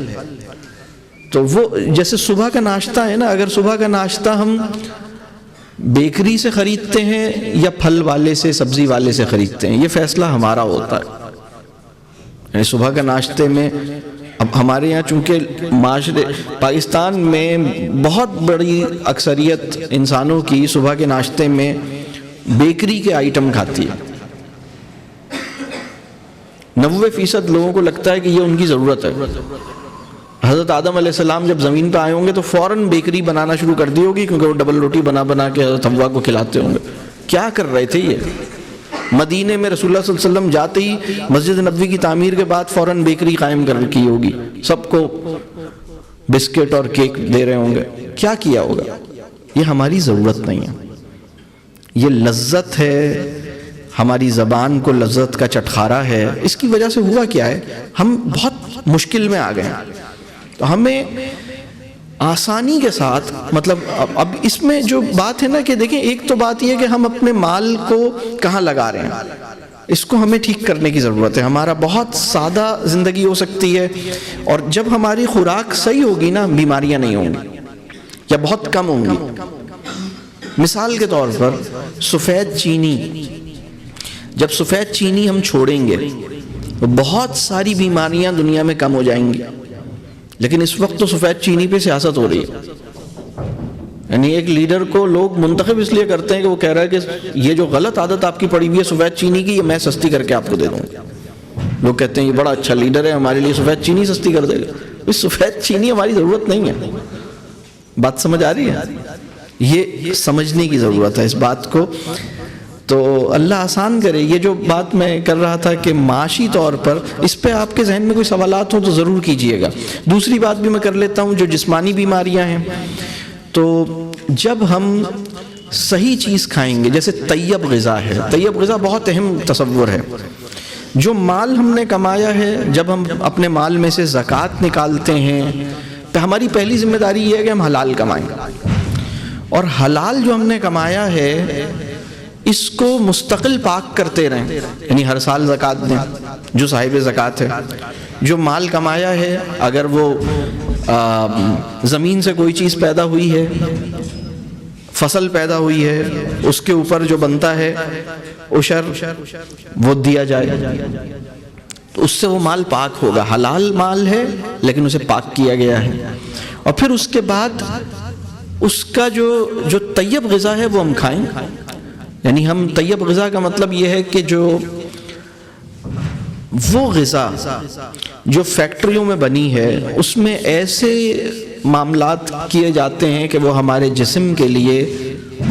تو وہ جیسے صبح کا ناشتہ ہے نا، اگر صبح کا ناشتہ ہم بیکری سے خریدتے ہیں یا پھل والے سے، سبزی والے سے خریدتے ہیں، یہ فیصلہ ہمارا ہوتا ہے. یعنی صبح کا ناشتے میں، اب ہمارے یہاں چونکہ معاشرے پاکستان میں بہت بڑی اکثریت انسانوں کی صبح کے ناشتے میں بیکری کے آئٹم کھاتی ہے. 90% لوگوں کو لگتا ہے کہ یہ ان کی ضرورت ہے. حضرت آدم علیہ السلام جب زمین پہ آئے ہوں گے تو فوراً بیکری بنانا شروع کر دی ہوگی، کیونکہ وہ ڈبل روٹی بنا بنا کے حضرت حوا کو کھلاتے ہوں گے. کیا کر رہے تھے یہ؟ مدینے میں رسول اللہ صلی اللہ علیہ وسلم جاتے ہی مسجد نبوی کی تعمیر کے بعد فوراً بیکری قائم کر کی ہوگی، سب کو بسکٹ اور کیک دے رہے ہوں گے. کیا کیا ہوگا؟ یہ ہماری ضرورت نہیں ہے، یہ لذت ہے، ہماری زبان کو لذت کا چٹخارا ہے. اس کی وجہ سے ہوا کیا ہے، ہم بہت مشکل میں آ گئے ہیں. تو ہمیں آسانی کے ساتھ، مطلب اب اس میں جو بات ہے نا کہ دیکھیں، ایک تو بات یہ کہ ہم اپنے مال کو کہاں لگا رہے ہیں، اس کو ہمیں ٹھیک کرنے کی ضرورت ہے. ہمارا بہت سادہ زندگی ہو سکتی ہے، اور جب ہماری خوراک صحیح ہوگی نا، بیماریاں نہیں ہوں گی یا بہت کم ہوں گی. مثال کے طور پر سفید چینی، جب سفید چینی ہم چھوڑیں گے تو بہت ساری بیماریاں دنیا میں کم ہو جائیں گی. لیکن اس وقت تو سفید چینی پہ سیاست ہو رہی ہے. یعنی ایک لیڈر کو لوگ منتخب اس لیے کرتے ہیں کہ وہ کہہ رہا ہے کہ یہ جو غلط عادت آپ کی پڑی ہوئی ہے سفید چینی کی، یہ میں سستی کر کے آپ کو دے دوں گا. لوگ کہتے ہیں یہ بڑا اچھا لیڈر ہے، ہمارے لیے سفید چینی سستی کر دے گا. اس سفید چینی ہماری ضرورت نہیں ہے. بات سمجھ آ رہی ہے؟ یہ سمجھنے کی ضرورت ہے اس بات کو. تو اللہ آسان کرے. یہ جو بات میں کر رہا تھا کہ معاشی طور پر، اس پہ آپ کے ذہن میں کوئی سوالات ہوں تو ضرور کیجئے گا. دوسری بات بھی میں کر لیتا ہوں، جو جسمانی بیماریاں ہیں، تو جب ہم صحیح چیز کھائیں گے، جیسے طیب غذا ہے، طیب غذا بہت اہم تصور ہے. جو مال ہم نے کمایا ہے، جب ہم اپنے مال میں سے زکوٰۃ نکالتے ہیں تو ہماری پہلی ذمہ داری یہ ہے کہ ہم حلال کمائیں، اور حلال جو ہم نے کمایا ہے اس کو مستقل پاک کرتے رہیں. یعنی ہر سال زکوٰۃ دیں جو صاحب زکوٰۃ ہے. جو مال کمایا ہے، اگر وہ زمین سے کوئی چیز پیدا ہوئی ہے، فصل پیدا ہوئی ہے، اس کے اوپر جو بنتا ہے عشر وہ دیا جائے. تو اس سے وہ مال پاک ہوگا، حلال مال ہے لیکن اسے پاک کیا گیا ہے۔ اور پھر اس کے بعد اس کا جو طیب غذا ہے وہ ہم کھائیں، یعنی ہم طیب غذا کا مطلب یہ ہے کہ جو وہ غذا جو فیکٹریوں میں بنی ہے اس میں ایسے معاملات کیے جاتے ہیں کہ وہ ہمارے جسم کے لیے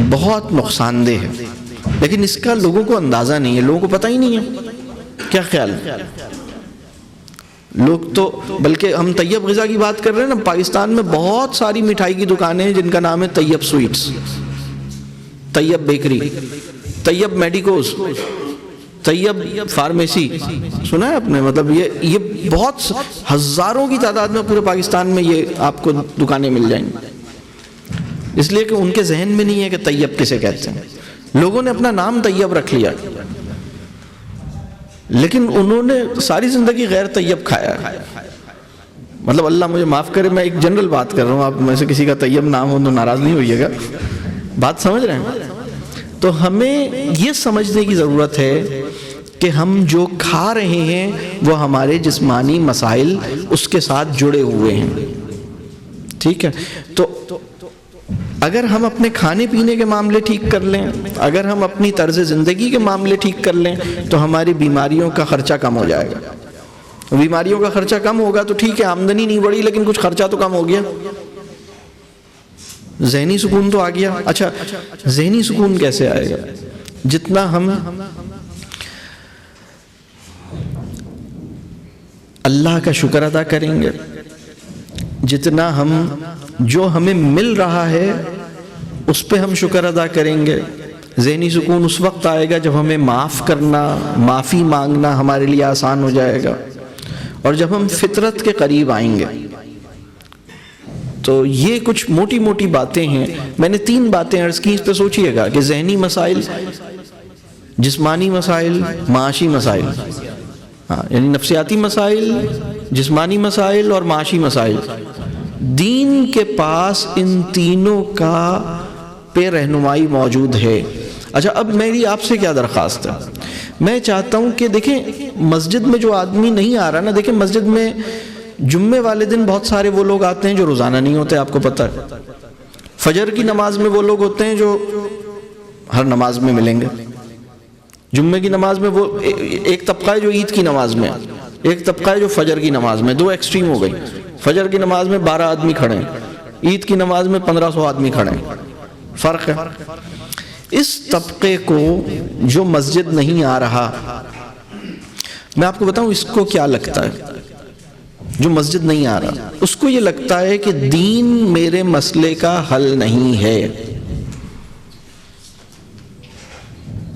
بہت نقصان دہ ہے، لیکن اس کا لوگوں کو اندازہ نہیں ہے، لوگوں کو پتہ ہی نہیں ہے۔ کیا خیال ہے؟ لوگ تو بلکہ ہم طیب غذا کی بات کر رہے ہیں نا، پاکستان میں بہت ساری مٹھائی کی دکانیں ہیں جن کا نام ہے طیب سویٹس، طیب بیکری، طیب میڈیکوز، طیب فارمیسی، سنا ہے آپ نے؟ مطلب یہ بہت ہزاروں کی تعداد میں پورے پاکستان میں یہ آپ کو دکانیں مل جائیں گی، اس لیے کہ ان کے ذہن میں نہیں ہے کہ طیب کسے کہتے ہیں۔ لوگوں نے اپنا نام طیب رکھ لیا لیکن انہوں نے ساری زندگی غیر طیب کھایا ہے۔ مطلب اللہ مجھے معاف کرے، میں ایک جنرل بات کر رہا ہوں، آپ میں سے کسی کا طیب نام ہو تو ناراض نہیں ہوئیے گا، بات سمجھ رہے ہیں؟ تو ہمیں یہ سمجھنے کی ضرورت ہے کہ ہم جو کھا رہے ہیں وہ ہمارے جسمانی مسائل اس کے ساتھ جڑے ہوئے ہیں، ٹھیک ہے؟ تو اگر ہم اپنے کھانے پینے کے معاملے ٹھیک کر لیں، اگر ہم اپنی طرز زندگی کے معاملے ٹھیک کر لیں تو ہماری بیماریوں کا خرچہ کم ہو جائے گا۔ بیماریوں کا خرچہ کم ہوگا تو ٹھیک ہے، آمدنی نہیں بڑھی لیکن کچھ خرچہ تو کم ہو گیا، ذہنی سکون تو آ گیا۔ اچھا، ذہنی سکون کیسے آئے گا؟ جتنا ہم اللہ کا شکر ادا کریں گے، جتنا ہم جو ہمیں مل رہا ہے اس پہ ہم شکر ادا کریں گے، ذہنی سکون اس وقت آئے گا جب ہمیں معاف کرنا، معافی مانگنا ہمارے لیے آسان ہو جائے گا، اور جب ہم فطرت کے قریب آئیں گے۔ تو یہ کچھ موٹی موٹی باتیں ہیں، میں نے 3 باتیں عرض کی، اس پہ سوچئے گا کہ ذہنی مسائل، جسمانی مسائل، معاشی مسائل، یعنی نفسیاتی مسائل، جسمانی مسائل اور معاشی مسائل۔ دین کے پاس ان تینوں کا پہ رہنمائی موجود ہے۔ اچھا، اب میری آپ سے کیا درخواست ہے؟ میں چاہتا ہوں کہ دیکھیں مسجد میں جو آدمی نہیں آ رہا نا، دیکھیں مسجد میں جمعے والے دن بہت سارے وہ لوگ آتے ہیں جو روزانہ نہیں ہوتے، آپ کو پتہ ہے۔ فجر کی نماز میں وہ لوگ ہوتے ہیں جو ہر نماز میں ملیں گے، جمعے کی نماز میں وہ ایک طبقہ ہے جو عید کی نماز میں، ایک طبقہ ہے جو فجر کی نماز میں، 2 ایکسٹریم ہو گئی۔ فجر کی نماز میں 12 آدمی کھڑے ہیں، عید کی نماز میں 1500 آدمی کھڑے ہیں، فرق ہے۔ اس طبقے کو جو مسجد نہیں آ رہا، میں آپ کو بتاؤں اس کو کیا لگتا ہے؟ جو مسجد نہیں آ رہا اس کو یہ لگتا ہے کہ دین میرے مسئلے کا حل نہیں ہے،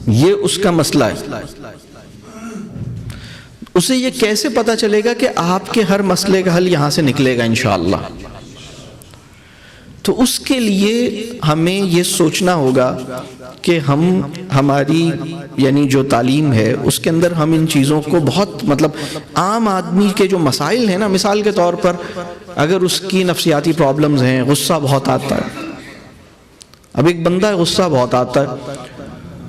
یہ اس کا مسئلہ ہے۔ اسے یہ کیسے پتا چلے گا کہ آپ کے ہر مسئلے کا حل یہاں سے نکلے گا انشاءاللہ؟ تو اس کے لیے ہمیں یہ سوچنا ہوگا کہ ہماری یعنی جو تعلیم ہے اس کے اندر ہم ان چیزوں کو بہت مطلب عام آدمی کے جو مسائل ہیں نا، مثال کے طور پر اگر اس کی نفسیاتی پرابلمز ہیں، غصہ بہت آتا ہے، اب ایک بندہ غصہ بہت آتا ہے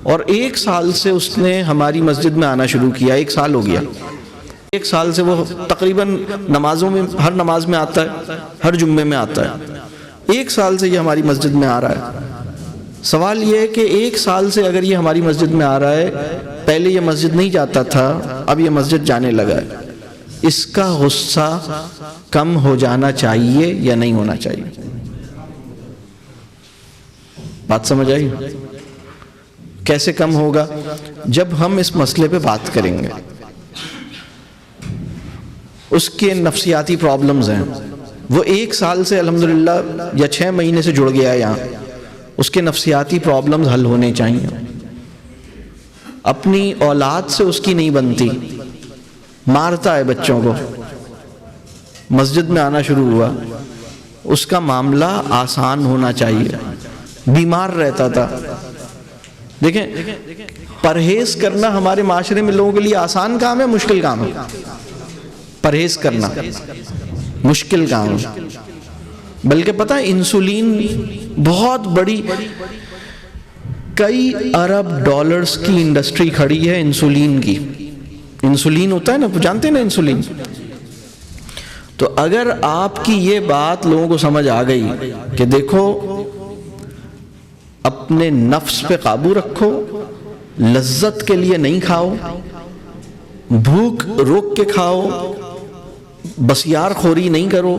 اور 1 سال سے اس نے ہماری مسجد میں آنا شروع کیا، 1 سال ہو گیا، 1 سال سے وہ تقریباً نمازوں میں ہر نماز میں آتا ہے، ہر جمعے میں آتا ہے، 1 سال سے یہ ہماری مسجد میں آ رہا ہے۔ سوال یہ ہے کہ 1 سال سے اگر یہ ہماری مسجد میں آ رہا ہے، پہلے یہ مسجد نہیں جاتا تھا، اب یہ مسجد جانے لگا ہے، اس کا غصہ کم ہو جانا چاہیے یا نہیں ہونا چاہیے؟ بات سمجھ آئی؟ کیسے کم ہوگا؟ جب ہم اس مسئلے پہ بات کریں گے۔ اس کے نفسیاتی پرابلمز ہیں، وہ 1 سال سے الحمدللہ یا 6 مہینے سے جڑ گیا ہے یہاں، اس کے نفسیاتی پرابلمز حل ہونے چاہیے۔ اپنی اولاد سے اس کی نہیں بنتی، مارتا ہے بچوں کو، مسجد میں آنا شروع ہوا، اس کا معاملہ آسان ہونا چاہیے، بیمار رہتا تھا۔ دیکھیں پرہیز کرنا ہمارے معاشرے میں لوگوں کے لیے آسان کام ہے، مشکل کام ہے؟ پرہیز کرنا مشکل کام ہے، بلکہ پتہ ہے انسولین بہت بڑی کئی ارب ڈالرز کی انڈسٹری کھڑی ہے انسولین کی، انسولین ہوتا ہے نا، جانتے ہیں نا انسولین؟ تو اگر آپ کی یہ بات لوگوں کو سمجھ آ گئی کہ دیکھو اپنے نفس پہ قابو رکھو، لذت کے لیے نہیں کھاؤ، بھوک روک کے کھاؤ، بسیار خوری نہیں کرو،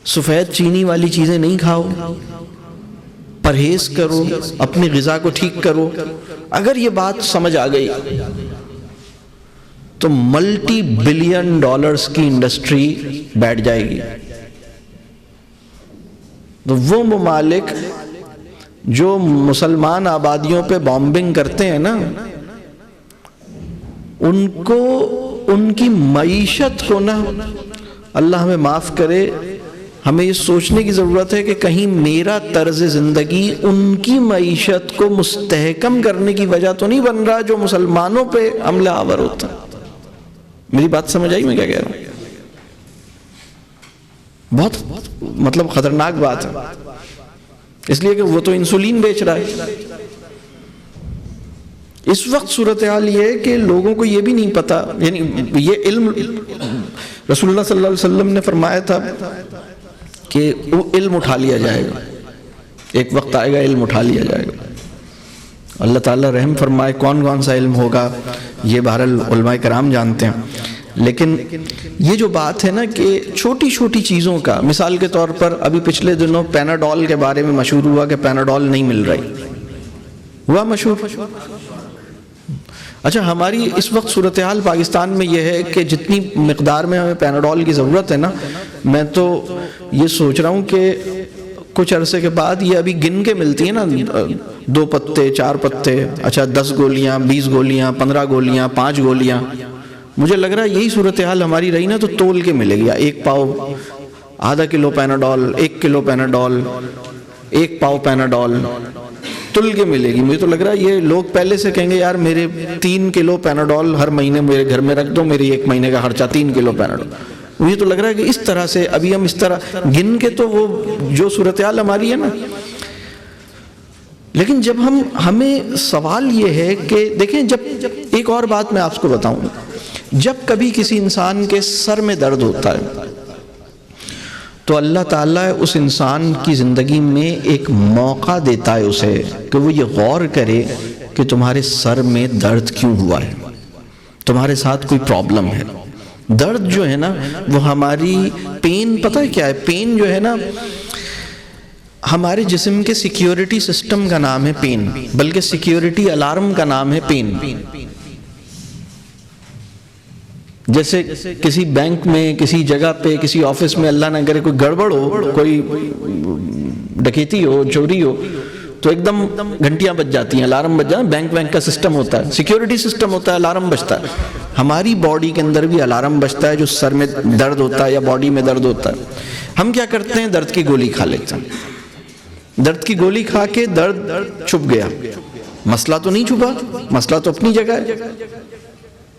سفید چینی والی چیزیں نہیں کھاؤ، پرہیز کرو، اپنی غذا کو ٹھیک کرو، اگر یہ بات سمجھ آ گئی تو ملٹی بلین ڈالرز کی انڈسٹری بیٹھ جائے گی۔ تو وہ ممالک جو مسلمان آبادیوں پہ بامبنگ کرتے ہیں نا، ان کو ان کی معیشت کو نا، اللہ ہمیں معاف کرے، ہمیں یہ سوچنے کی ضرورت ہے کہ کہیں میرا طرز زندگی ان کی معیشت کو مستحکم کرنے کی وجہ تو نہیں بن رہا جو مسلمانوں پہ حملہ آور ہوتا ہے۔ میری بات سمجھ آئی میں کیا کہہ رہا ہوں؟ بہت مطلب خطرناک بات ہے، اس لیے کہ وہ تو انسولین بیچ رہا ہے۔ اس وقت صورتحال یہ ہے کہ لوگوں کو یہ بھی نہیں پتا، یعنی یہ علم رسول اللہ صلی اللہ علیہ وسلم نے فرمایا تھا کہ وہ علم اٹھا لیا جائے گا، ایک وقت آئے گا علم اٹھا لیا جائے گا۔ اللہ تعالیٰ رحم فرمائے، کون کون سا علم ہوگا یہ بہرحال علماء کرام جانتے ہیں، لیکن یہ جو بات ہے نا کہ چھوٹی چھوٹی چیزوں کا، مثال کے طور پر ابھی پچھلے دنوں پیناڈول کے بارے میں مشہور ہوا کہ پیناڈول نہیں مل رہی، ہوا مشہور۔ اچھا، ہماری اس وقت صورتحال پاکستان میں یہ ہے کہ جتنی مقدار میں ہمیں پیناڈول کی ضرورت ہے نا، میں تو یہ سوچ رہا ہوں کہ کچھ عرصے کے بعد یہ ابھی گن کے ملتی ہیں نا، 2 پتے 4 پتے، اچھا 10 گولیاں 20 گولیاں 15 گولیاں 5 گولیاں، مجھے لگ رہا ہے یہی صورتحال ہماری رہی نا تو تول کے ملے گی، 1 پاؤ آدھا کلو پیناڈول، 1 کلو پیناڈول، 1 پاؤ پیناڈول تل کے ملے گی۔ مجھے تو لگ رہا ہے یہ لوگ پہلے سے کہیں گے یار میرے 3 کلو پیناڈول ہر مہینے میرے گھر میں رکھ دو، میری 1 مہینے کا خرچہ 3 کلو پیناڈول۔ مجھے تو لگ رہا ہے کہ اس طرح سے ابھی ہم اس طرح گن کے تو وہ جو صورتحال ہماری ہے نا، لیکن جب ہمیں سوال یہ ہے کہ دیکھیں، جب ایک اور بات میں آپ کو بتاؤں، جب کبھی کسی انسان کے سر میں درد ہوتا ہے تو اللہ تعالیٰ اس انسان کی زندگی میں ایک موقع دیتا ہے اسے کہ وہ یہ غور کرے کہ تمہارے سر میں درد کیوں ہوا ہے، تمہارے ساتھ کوئی پرابلم ہے۔ درد جو ہے نا وہ ہماری پین، پتہ ہے کیا ہے پین جو ہے نا، ہمارے جسم کے سیکیورٹی سسٹم کا نام ہے پین، بلکہ سیکیورٹی الارم کا نام ہے پین۔ جیسے کسی بینک میں، کسی جگہ پہ، کسی آفس میں اللہ نہ کرے کوئی گڑبڑ ہو، کوئی ڈکیتی ہو، چوری ہو، تو ایک دم گھنٹیاں بج جاتی ہیں، الارم بج جاتا ہے۔ بینک کا سسٹم ہوتا ہے، سیکیورٹی سسٹم ہوتا ہے، الارم بجتا ہے۔ ہماری باڈی کے اندر بھی الارم بجتا ہے جو سر میں درد ہوتا ہے یا باڈی میں درد ہوتا ہے۔ ہم کیا کرتے ہیں؟ درد کی گولی کھا لیتے ہیں، درد کی گولی کھا کے درد چھپ گیا، مسئلہ تو نہیں چھپا، مسئلہ تو اپنی جگہ ہے۔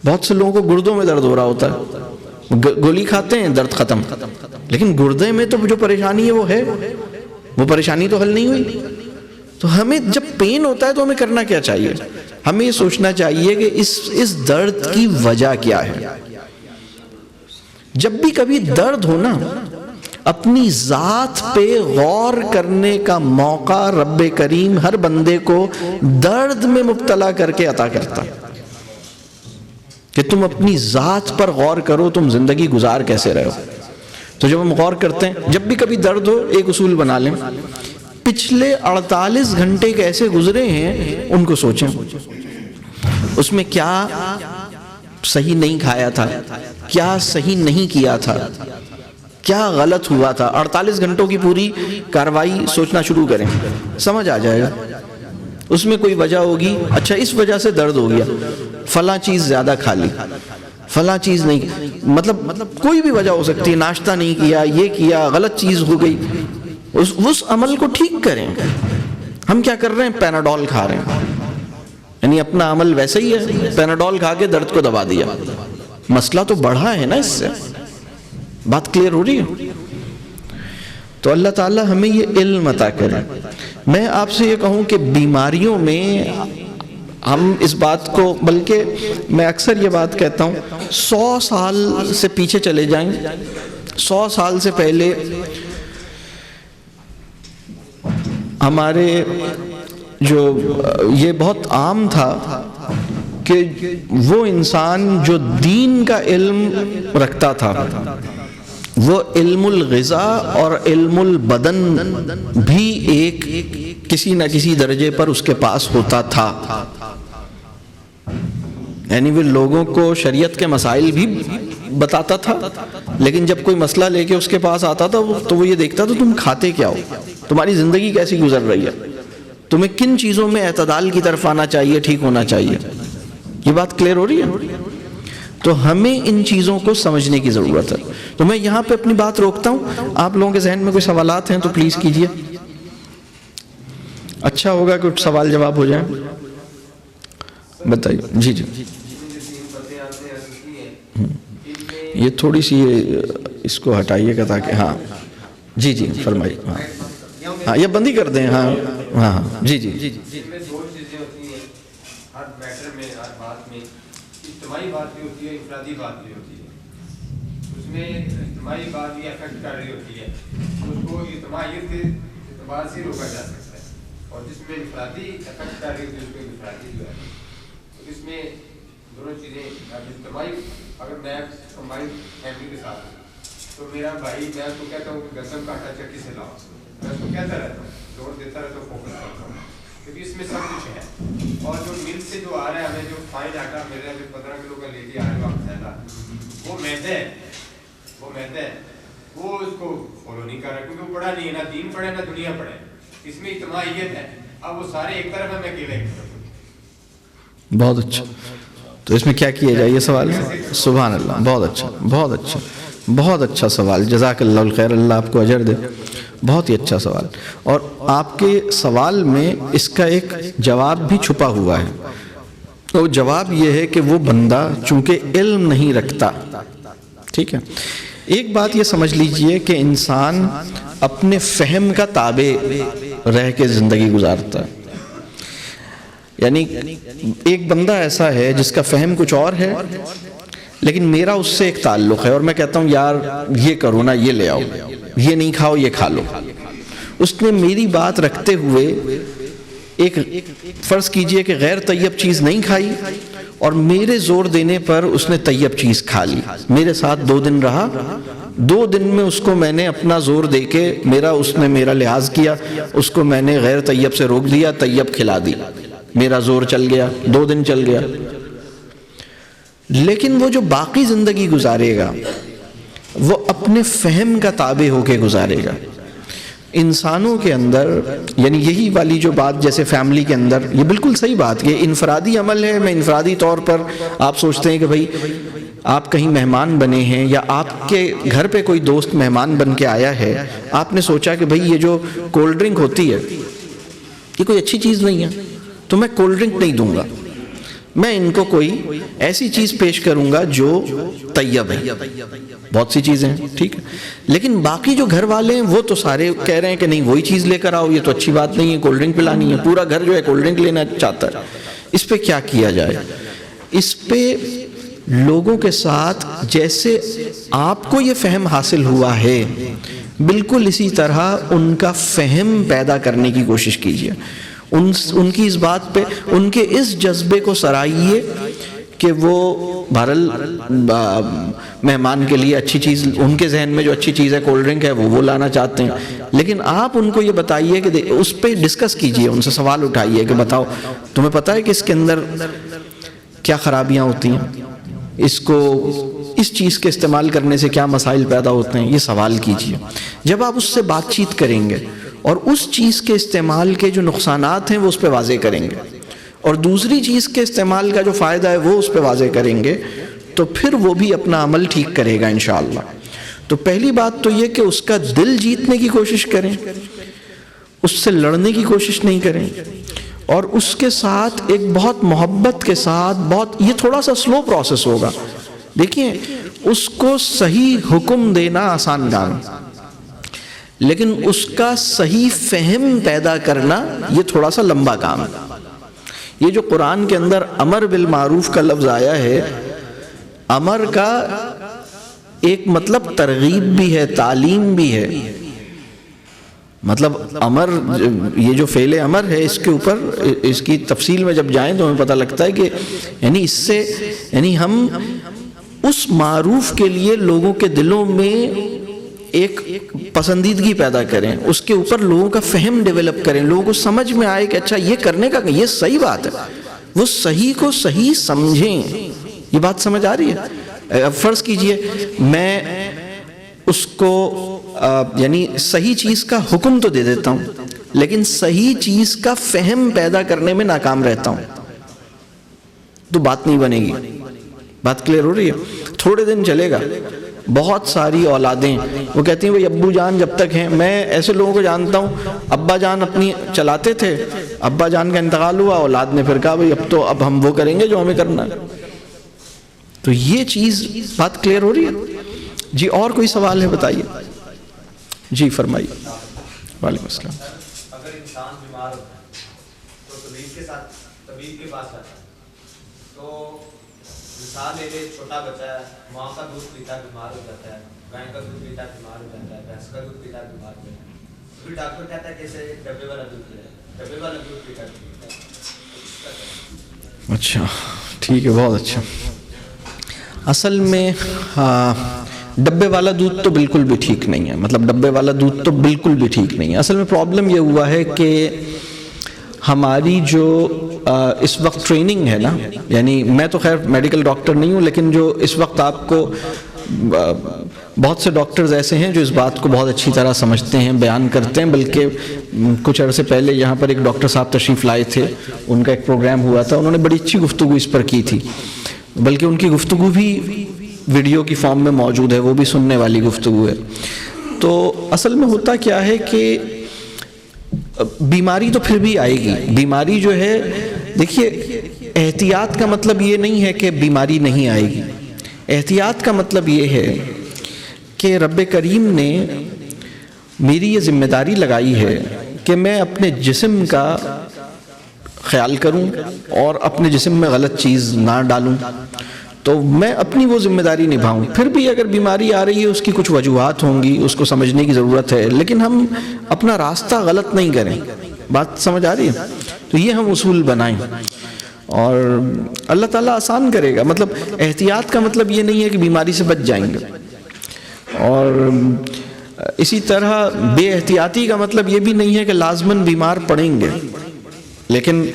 بہت سے لوگوں کو گردوں میں درد ہو رہا ہوتا ہے، گولی کھاتے ہیں درد ختم، لیکن گردے میں تو جو پریشانی ہے وہ پریشانی تو حل نہیں ہوئی۔ تو ہمیں جب پین ہوتا ہے تو ہمیں کرنا کیا چاہیے؟ ہمیں یہ سوچنا چاہیے کہ اس درد کی وجہ کیا ہے۔ جب بھی کبھی درد ہو نا، اپنی ذات پہ غور کرنے کا موقع رب کریم ہر بندے کو درد میں مبتلا کر کے عطا کرتا ہے کہ تم اپنی ذات پر غور کرو، تم زندگی گزار کیسے رہے ہو۔ تو جب ہم غور کرتے ہیں، جب بھی کبھی درد ہو، ایک اصول بنا لیں، پچھلے 48 گھنٹے کیسے گزرے ہیں ان کو سوچیں، اس میں کیا صحیح نہیں کھایا تھا، کیا صحیح نہیں کیا تھا، کیا غلط ہوا تھا۔ 48 گھنٹوں کی پوری کاروائی سوچنا شروع کریں، سمجھ آ جائے گا۔ اس میں کوئی وجہ ہوگی، اچھا اس وجہ سے درد ہو گیا، فلاں چیز زیادہ کھا لی، فلاں چیز نہیں، مطلب کوئی بھی وجہ ہو سکتی ہے، ناشتہ نہیں کیا، یہ کیا، غلط چیز ہو گئی، اس عمل کو ٹھیک کریں۔ ہم کیا کر رہے ہیں؟ پیناڈول کھا رہے ہیں، یعنی اپنا عمل ویسا ہی ہے، پیناڈول کھا کے درد کو دبا دیا، مسئلہ تو بڑھا ہے نا اس سے۔ بات کلیئر ہو رہی ہے؟ تو اللہ تعالیٰ ہمیں یہ علم عطا کرے۔ میں آپ سے یہ کہوں کہ بیماریوں میں ہم اس بات کو، بلکہ میں اکثر یہ بات کہتا ہوں، 100 سال سے پیچھے چلے جائیں، 100 سال سے پہلے ہمارے جو یہ بہت عام تھا کہ وہ انسان جو دین کا علم رکھتا تھا وہ علم الغذاء اور علم البدن بھی ایک کسی نہ کسی درجے پر اس کے پاس ہوتا تھا. یعنی وہ لوگوں کو شریعت کے مسائل بھی بتاتا تھا، لیکن جب کوئی مسئلہ لے کے اس کے پاس آتا تھا تو وہ یہ دیکھتا تھا تم کھاتے کیا ہو، تمہاری زندگی کیسی گزر رہی ہے، تمہیں کن چیزوں میں اعتدال کی طرف آنا چاہیے، ٹھیک ہونا چاہیے. یہ بات کلیئر ہو رہی ہے؟ تو ہمیں ان چیزوں کو سمجھنے کی ضرورت ہے. تو میں یہاں پہ اپنی بات روکتا ہوں. آپ لوگوں کے ذہن میں کوئی سوالات ہیں تو پلیز کیجئے. اچھا ہوگا کچھ سوال جواب ہو جائیں. بتائیے. جی جی یہ تھوڑی سی اس کو ہٹائیے گا تاکہ ہاں جی جی فرمائیے. ہاں یہ بند ہی کر دیں. ہاں ہاں جی جی اجتماعی بات بھی ہوتی ہے، انفرادی بات بھی ہوتی ہے. اس میں اجتماعی بات بھی افیکٹ کر رہی ہوتی ہے، اس کو اجتماعیت کے اعتبار سے روکا جا سکتا ہے. اور جس میں انفرادی افیکٹ کر رہی ہوتی ہے اس کو انفرادی جو ہے. تو اس میں دونوں چیزیں اجتماعی، اگر میں کمبائنڈ فیملی کے ساتھ ہوں تو میرا بھائی، میں اس کو کہتا ہوں کہ گندم کا آٹا چکی سے لاؤ، میں اس کو کہتا رہتا ہوں، زور دیتا رہتا ہوں، فوکس کرتا ہوں، کیونکہ اس میں سب کچھ ہے. اور جو مل سے جو آ رہا ہے، ہمیں جو فائن آٹا مل رہا ہے، جو 15 کلو کا لے کے آ رہے ہو آپ زیادہ، وہ میدا ہے، وہ میدا ہے، وہ اس کو فالو نہیں کر رہا کیونکہ وہ پڑھا نہیں ہے، نہ دین پڑھے نہ دنیا پڑھے. اس میں اجتماعیت ہے. اب وہ سارے ایک طرف ہے، میں اکیلے ایک طرف ہوں. بہت اچھا. تو اس میں کیا کیا جائے؟ یہ سوال. سبحان اللہ. بہت اچھا، بہت اچھا، بہت اچھا سوال. جزاک اللہ الخیر، اللہ آپ کو اجر دے. بہت ہی اچھا سوال. اور آپ کے سوال میں اس کا ایک جواب بھی چھپا ہوا ہے. تو جواب یہ ہے کہ وہ بندہ چونکہ علم نہیں رکھتا. ٹھیک ہے. ایک بات یہ سمجھ لیجئے کہ انسان اپنے فہم کا تابع رہ کے زندگی گزارتا ہے. یعنی ایک بندہ ایسا ہے جس کا فہم کچھ اور ہے، لیکن میرا اس سے ایک تعلق ہے اور میں کہتا ہوں یار یہ کرو نا، یہ لے آؤ، یہ نہیں کھاؤ، یہ کھا لو. اس نے میری بات رکھتے ہوئے ایک فرض کیجئے کہ غیر طیب چیز نہیں کھائی اور میرے زور دینے پر اس نے طیب چیز کھا لی. میرے ساتھ 2 دن رہا. 2 دن میں اس کو میں نے اپنا زور دے کے اس نے میرا لحاظ کیا، اس کو میں نے غیر طیب سے روک دیا، طیب کھلا دی. میرا زور چل گیا، 2 دن چل گیا. لیکن وہ جو باقی زندگی گزارے گا وہ اپنے فہم کا تابع ہو کے گزارے گا. انسانوں کے اندر یعنی یہی والی جو بات جیسے فیملی کے اندر، یہ بالکل صحیح بات، یہ انفرادی عمل ہے. میں انفرادی طور پر آپ سوچتے ہیں کہ بھائی آپ کہیں مہمان بنے ہیں یا آپ کے گھر پہ کوئی دوست مہمان بن کے آیا ہے، آپ نے سوچا کہ بھائی یہ جو کولڈ ڈرنک ہوتی ہے یہ کوئی اچھی چیز نہیں ہے تو میں کولڈ ڈرنک نہیں دوں گا، میں ان کو کوئی ایسی چیز پیش کروں گا جو طیب ہے. بہت سی چیزیں ہیں، ٹھیک ہے. لیکن باقی جو گھر والے ہیں وہ تو سارے کہہ رہے ہیں کہ نہیں وہی چیز لے کر آؤ، یہ تو اچھی بات نہیں ہے، کولڈ ڈرنک پلانی ہے. پورا گھر جو ہے کولڈ ڈرنک لینا چاہتا ہے. اس پہ کیا کیا جائے؟ اس پہ لوگوں کے ساتھ جیسے آپ کو یہ فہم حاصل ہوا ہے بالکل اسی طرح ان کا فہم پیدا کرنے کی کوشش کیجیے. ان کی اس بات پہ، ان کے اس جذبے کو سرائیے کہ وہ بہرحال مہمان کے لیے اچھی چیز، ان کے ذہن میں جو اچھی چیز ہے کولڈ ڈرنک ہے وہ لانا چاہتے ہیں. لیکن آپ ان کو یہ بتائیے کہ اس پہ ڈسکس کیجئے، ان سے سوال اٹھائیے کہ بتاؤ تمہیں پتہ ہے کہ اس کے اندر کیا خرابیاں ہوتی ہیں، اس چیز کے استعمال کرنے سے کیا مسائل پیدا ہوتے ہیں. یہ سوال کیجئے. جب آپ اس سے بات چیت کریں گے اور اس چیز کے استعمال کے جو نقصانات ہیں وہ اس پہ واضح کریں گے اور دوسری چیز کے استعمال کا جو فائدہ ہے وہ اس پہ واضح کریں گے تو پھر وہ بھی اپنا عمل ٹھیک کرے گا انشاءاللہ. تو پہلی بات تو یہ کہ اس کا دل جیتنے کی کوشش کریں، اس سے لڑنے کی کوشش نہیں کریں اور اس کے ساتھ ایک بہت محبت کے ساتھ، یہ تھوڑا سا سلو پروسیس ہوگا. دیکھیں اس کو صحیح حکم دینا آسان کام، لیکن اس کا صحیح فہم پیدا کرنا یہ تھوڑا سا لمبا کام ہے. یہ جو قرآن کے اندر امر بالمعروف کا لفظ آیا ہے، امر کا ایک مطلب ترغیب بھی ہے، تعلیم بھی ہے. مطلب امر، یہ جو فعل امر ہے، اس کے اوپر اس کی تفصیل میں جب جائیں تو ہمیں پتہ لگتا ہے کہ یعنی اس سے یعنی ہم اس معروف کے لیے لوگوں کے دلوں میں ایک پسندیدگی پیدا کریں، اس کے اوپر لوگوں کا فہم ڈیولپ کریں، لوگوں کو سمجھ میں آئے کہ اچھا یہ کرنے کا یہ صحیح بات ہے، وہ صحیح کو صحیح سمجھیں. یہ بات سمجھ آ رہی ہے؟ اب فرض کیجئے میں اس کو یعنی صحیح چیز کا حکم تو دے دیتا ہوں، لیکن صحیح چیز کا فہم پیدا کرنے میں ناکام رہتا ہوں، تو بات نہیں بنے گی. بات کلیئر ہو رہی ہے؟ تھوڑے دن چلے گا، بہت ساری اولادیں وہ کہتی ہیں بھئی ابو جان جب تک ہیں. میں ایسے لوگوں کو جانتا ہوں، ابا جان اپنی چلاتے تھے، ابا جان کا انتقال ہوا، اولاد نے پھر کہا بھئی اب ہم وہ کریں گے جو ہمیں کرنا ہے. تو یہ چیز بات کلیئر ہو رہی ہے؟ جی اور کوئی سوال ہے بتائیے. جی فرمائیے. وعلیکم السلام. اگر انسان بیمار ہوتا ہے تو طبیب کے پاس آتا ہے، تو مثال لے لے چھوٹا بچہ ہے، ماں کا دودھ پیتا بیمار ہو جاتا ہے، گائے کا دودھ پیتا بیمار ہو جاتا ہے، بھینس کا دودھ پیتا بیمار ہو جاتا ہے. پھر ڈاکٹر کہتا ہے کہ اسے ڈبے والا دودھ پلائے، ڈبے والا دودھ پیتا ہے. اچھا ٹھیک ہے، بہت اچھا. اصل میں ڈبے والا دودھ تو بالکل بھی ٹھیک نہیں ہے. مطلب ڈبے والا دودھ تو بالکل بھی ٹھیک نہیں ہے. اصل میں پرابلم یہ ہوا ہے کہ ہماری جو اس وقت ٹریننگ ہے نا، یعنی میں تو خیر میڈیکل ڈاکٹر نہیں ہوں، لیکن جو اس وقت آپ کو بہت سے ڈاکٹرز ایسے ہیں جو اس بات کو بہت اچھی طرح سمجھتے ہیں، بیان کرتے ہیں. بلکہ کچھ عرصے پہلے یہاں پر ایک ڈاکٹر صاحب تشریف لائے تھے، ان کا ایک پروگرام ہوا تھا، انہوں نے بڑی اچھی گفتگو اس پر کی تھی. بلکہ ان کی گفتگو بھی ویڈیو کی فارم میں موجود ہے، وہ بھی سننے والی گفتگو ہے. تو اصل میں ہوتا کیا ہے کہ بیماری تو پھر بھی آئے گی. بیماری جو ہے، دیکھیے احتیاط کا مطلب یہ نہیں ہے کہ بیماری نہیں آئے گی. احتیاط کا مطلب یہ ہے کہ رب کریم نے میری یہ ذمہ داری لگائی ہے کہ میں اپنے جسم کا خیال کروں اور اپنے جسم میں غلط چیز نہ ڈالوں. تو میں اپنی وہ ذمہ داری نبھاؤں. پھر بھی اگر بیماری آ رہی ہے اس کی کچھ وجوہات ہوں گی، اس کو سمجھنے کی ضرورت ہے، لیکن ہم اپنا راستہ غلط نہیں کریں. بات سمجھ آ رہی ہے؟ تو یہ ہم اصول بنائیں اور اللہ تعالیٰ آسان کرے گا. مطلب احتیاط کا مطلب یہ نہیں ہے کہ بیماری سے بچ جائیں گے، اور اسی طرح بے احتیاطی کا مطلب یہ بھی نہیں ہے کہ لازماً بیمار پڑیں گے. لیکن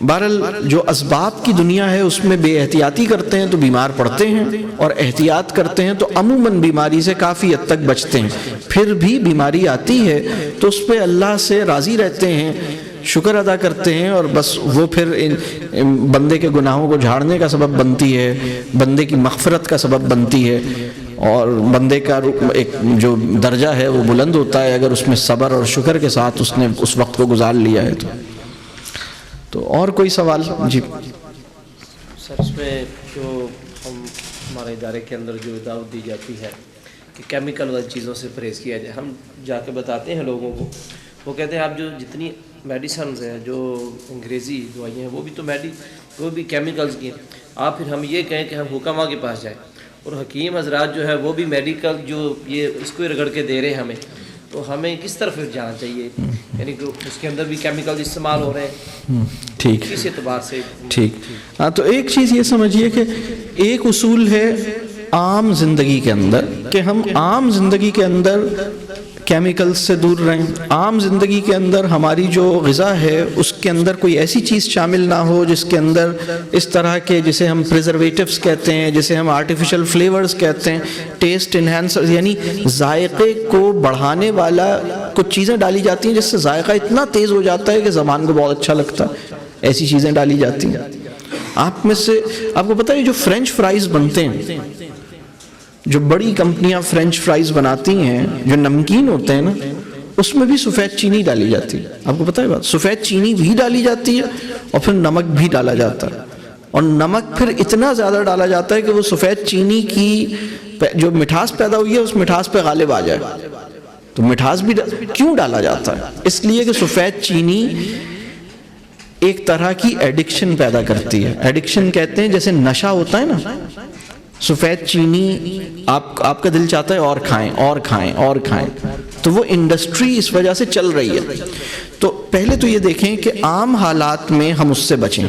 بہرحال جو اسباب کی دنیا ہے اس میں بے احتیاطی کرتے ہیں تو بیمار پڑتے ہیں، اور احتیاط کرتے ہیں تو عموماً بیماری سے کافی حد تک بچتے ہیں. پھر بھی بیماری آتی ہے تو اس پہ اللہ سے راضی رہتے ہیں، شکر ادا کرتے ہیں، اور بس وہ پھر بندے کے گناہوں کو جھاڑنے کا سبب بنتی ہے، بندے کی مغفرت کا سبب بنتی ہے، اور بندے کا ایک جو درجہ ہے وہ بلند ہوتا ہے اگر اس میں صبر اور شکر کے ساتھ اس نے اس وقت کو گزار لیا ہے. تو اور کوئی سوال؟ جی سر، اس میں جو ہمارے ادارے کے اندر جو دعوت دی جاتی ہے کہ کیمیکل والی چیزوں سے پرہیز کیا جائے، ہم جا کے بتاتے ہیں لوگوں کو، وہ کہتے ہیں آپ جو جتنی میڈیسنز ہیں، جو انگریزی دوائیں ہیں، وہ بھی تو وہ بھی کیمیکلز کی ہیں. آپ پھر ہم یہ کہیں کہ ہم حکماں کے پاس جائیں، اور حکیم حضرات جو ہے وہ بھی میڈیکل جو یہ اس کو رگڑ کے دے رہے ہیں ہمیں، تو ہمیں کس طرف جانا چاہیے؟ یعنی کہ اس کے اندر بھی کیمیکل استعمال ہو رہے ہیں، ٹھیک، کس اعتبار سے؟ ٹھیک. ہاں تو ایک چیز یہ سمجھیے کہ ایک اصول ہے عام زندگی کے اندر کہ ہم عام زندگی کے اندر کیمیکل سے دور رہیں. عام زندگی کے اندر ہماری جو غذا ہے اس کے اندر کوئی ایسی چیز شامل نہ ہو جس کے اندر اس طرح کے جسے ہم پریزرویٹیوز کہتے ہیں، جسے ہم آرٹیفیشل فلیورز کہتے ہیں، ٹیسٹ انہینسر یعنی ذائقے کو بڑھانے والا کچھ چیزیں ڈالی جاتی ہیں جس سے ذائقہ اتنا تیز ہو جاتا ہے کہ زبان کو بہت اچھا لگتا ہے. ایسی چیزیں ڈالی جاتی ہیں. آپ میں سے آپ کو پتہ ہے جو فرینچ فرائز بنتے ہیں، جو بڑی کمپنیاں فرینچ فرائز بناتی ہیں، جو نمکین ہوتے ہیں نا، اس میں بھی سفید چینی ڈالی جاتی ہے. آپ کو پتہ ہے بات؟ سفید چینی بھی ڈالی جاتی ہے اور پھر نمک بھی ڈالا جاتا ہے، اور نمک پھر اتنا زیادہ ڈالا جاتا ہے کہ وہ سفید چینی کی جو مٹھاس پیدا ہوئی ہے اس مٹھاس پہ غالب آ جائے. تو مٹھاس بھی کیوں ڈالا جاتا ہے؟ اس لیے کہ سفید چینی ایک طرح کی ایڈکشن پیدا کرتی ہے. ایڈکشن کہتے ہیں جیسے نشہ ہوتا ہے نا, سفید چینی آپ کا دل چاہتا ہے اور کھائیں اور کھائیں اور کھائیں, تو وہ انڈسٹری اس وجہ سے چل رہی ہے. تو پہلے تو یہ دیکھیں کہ عام حالات میں ہم اس سے بچیں.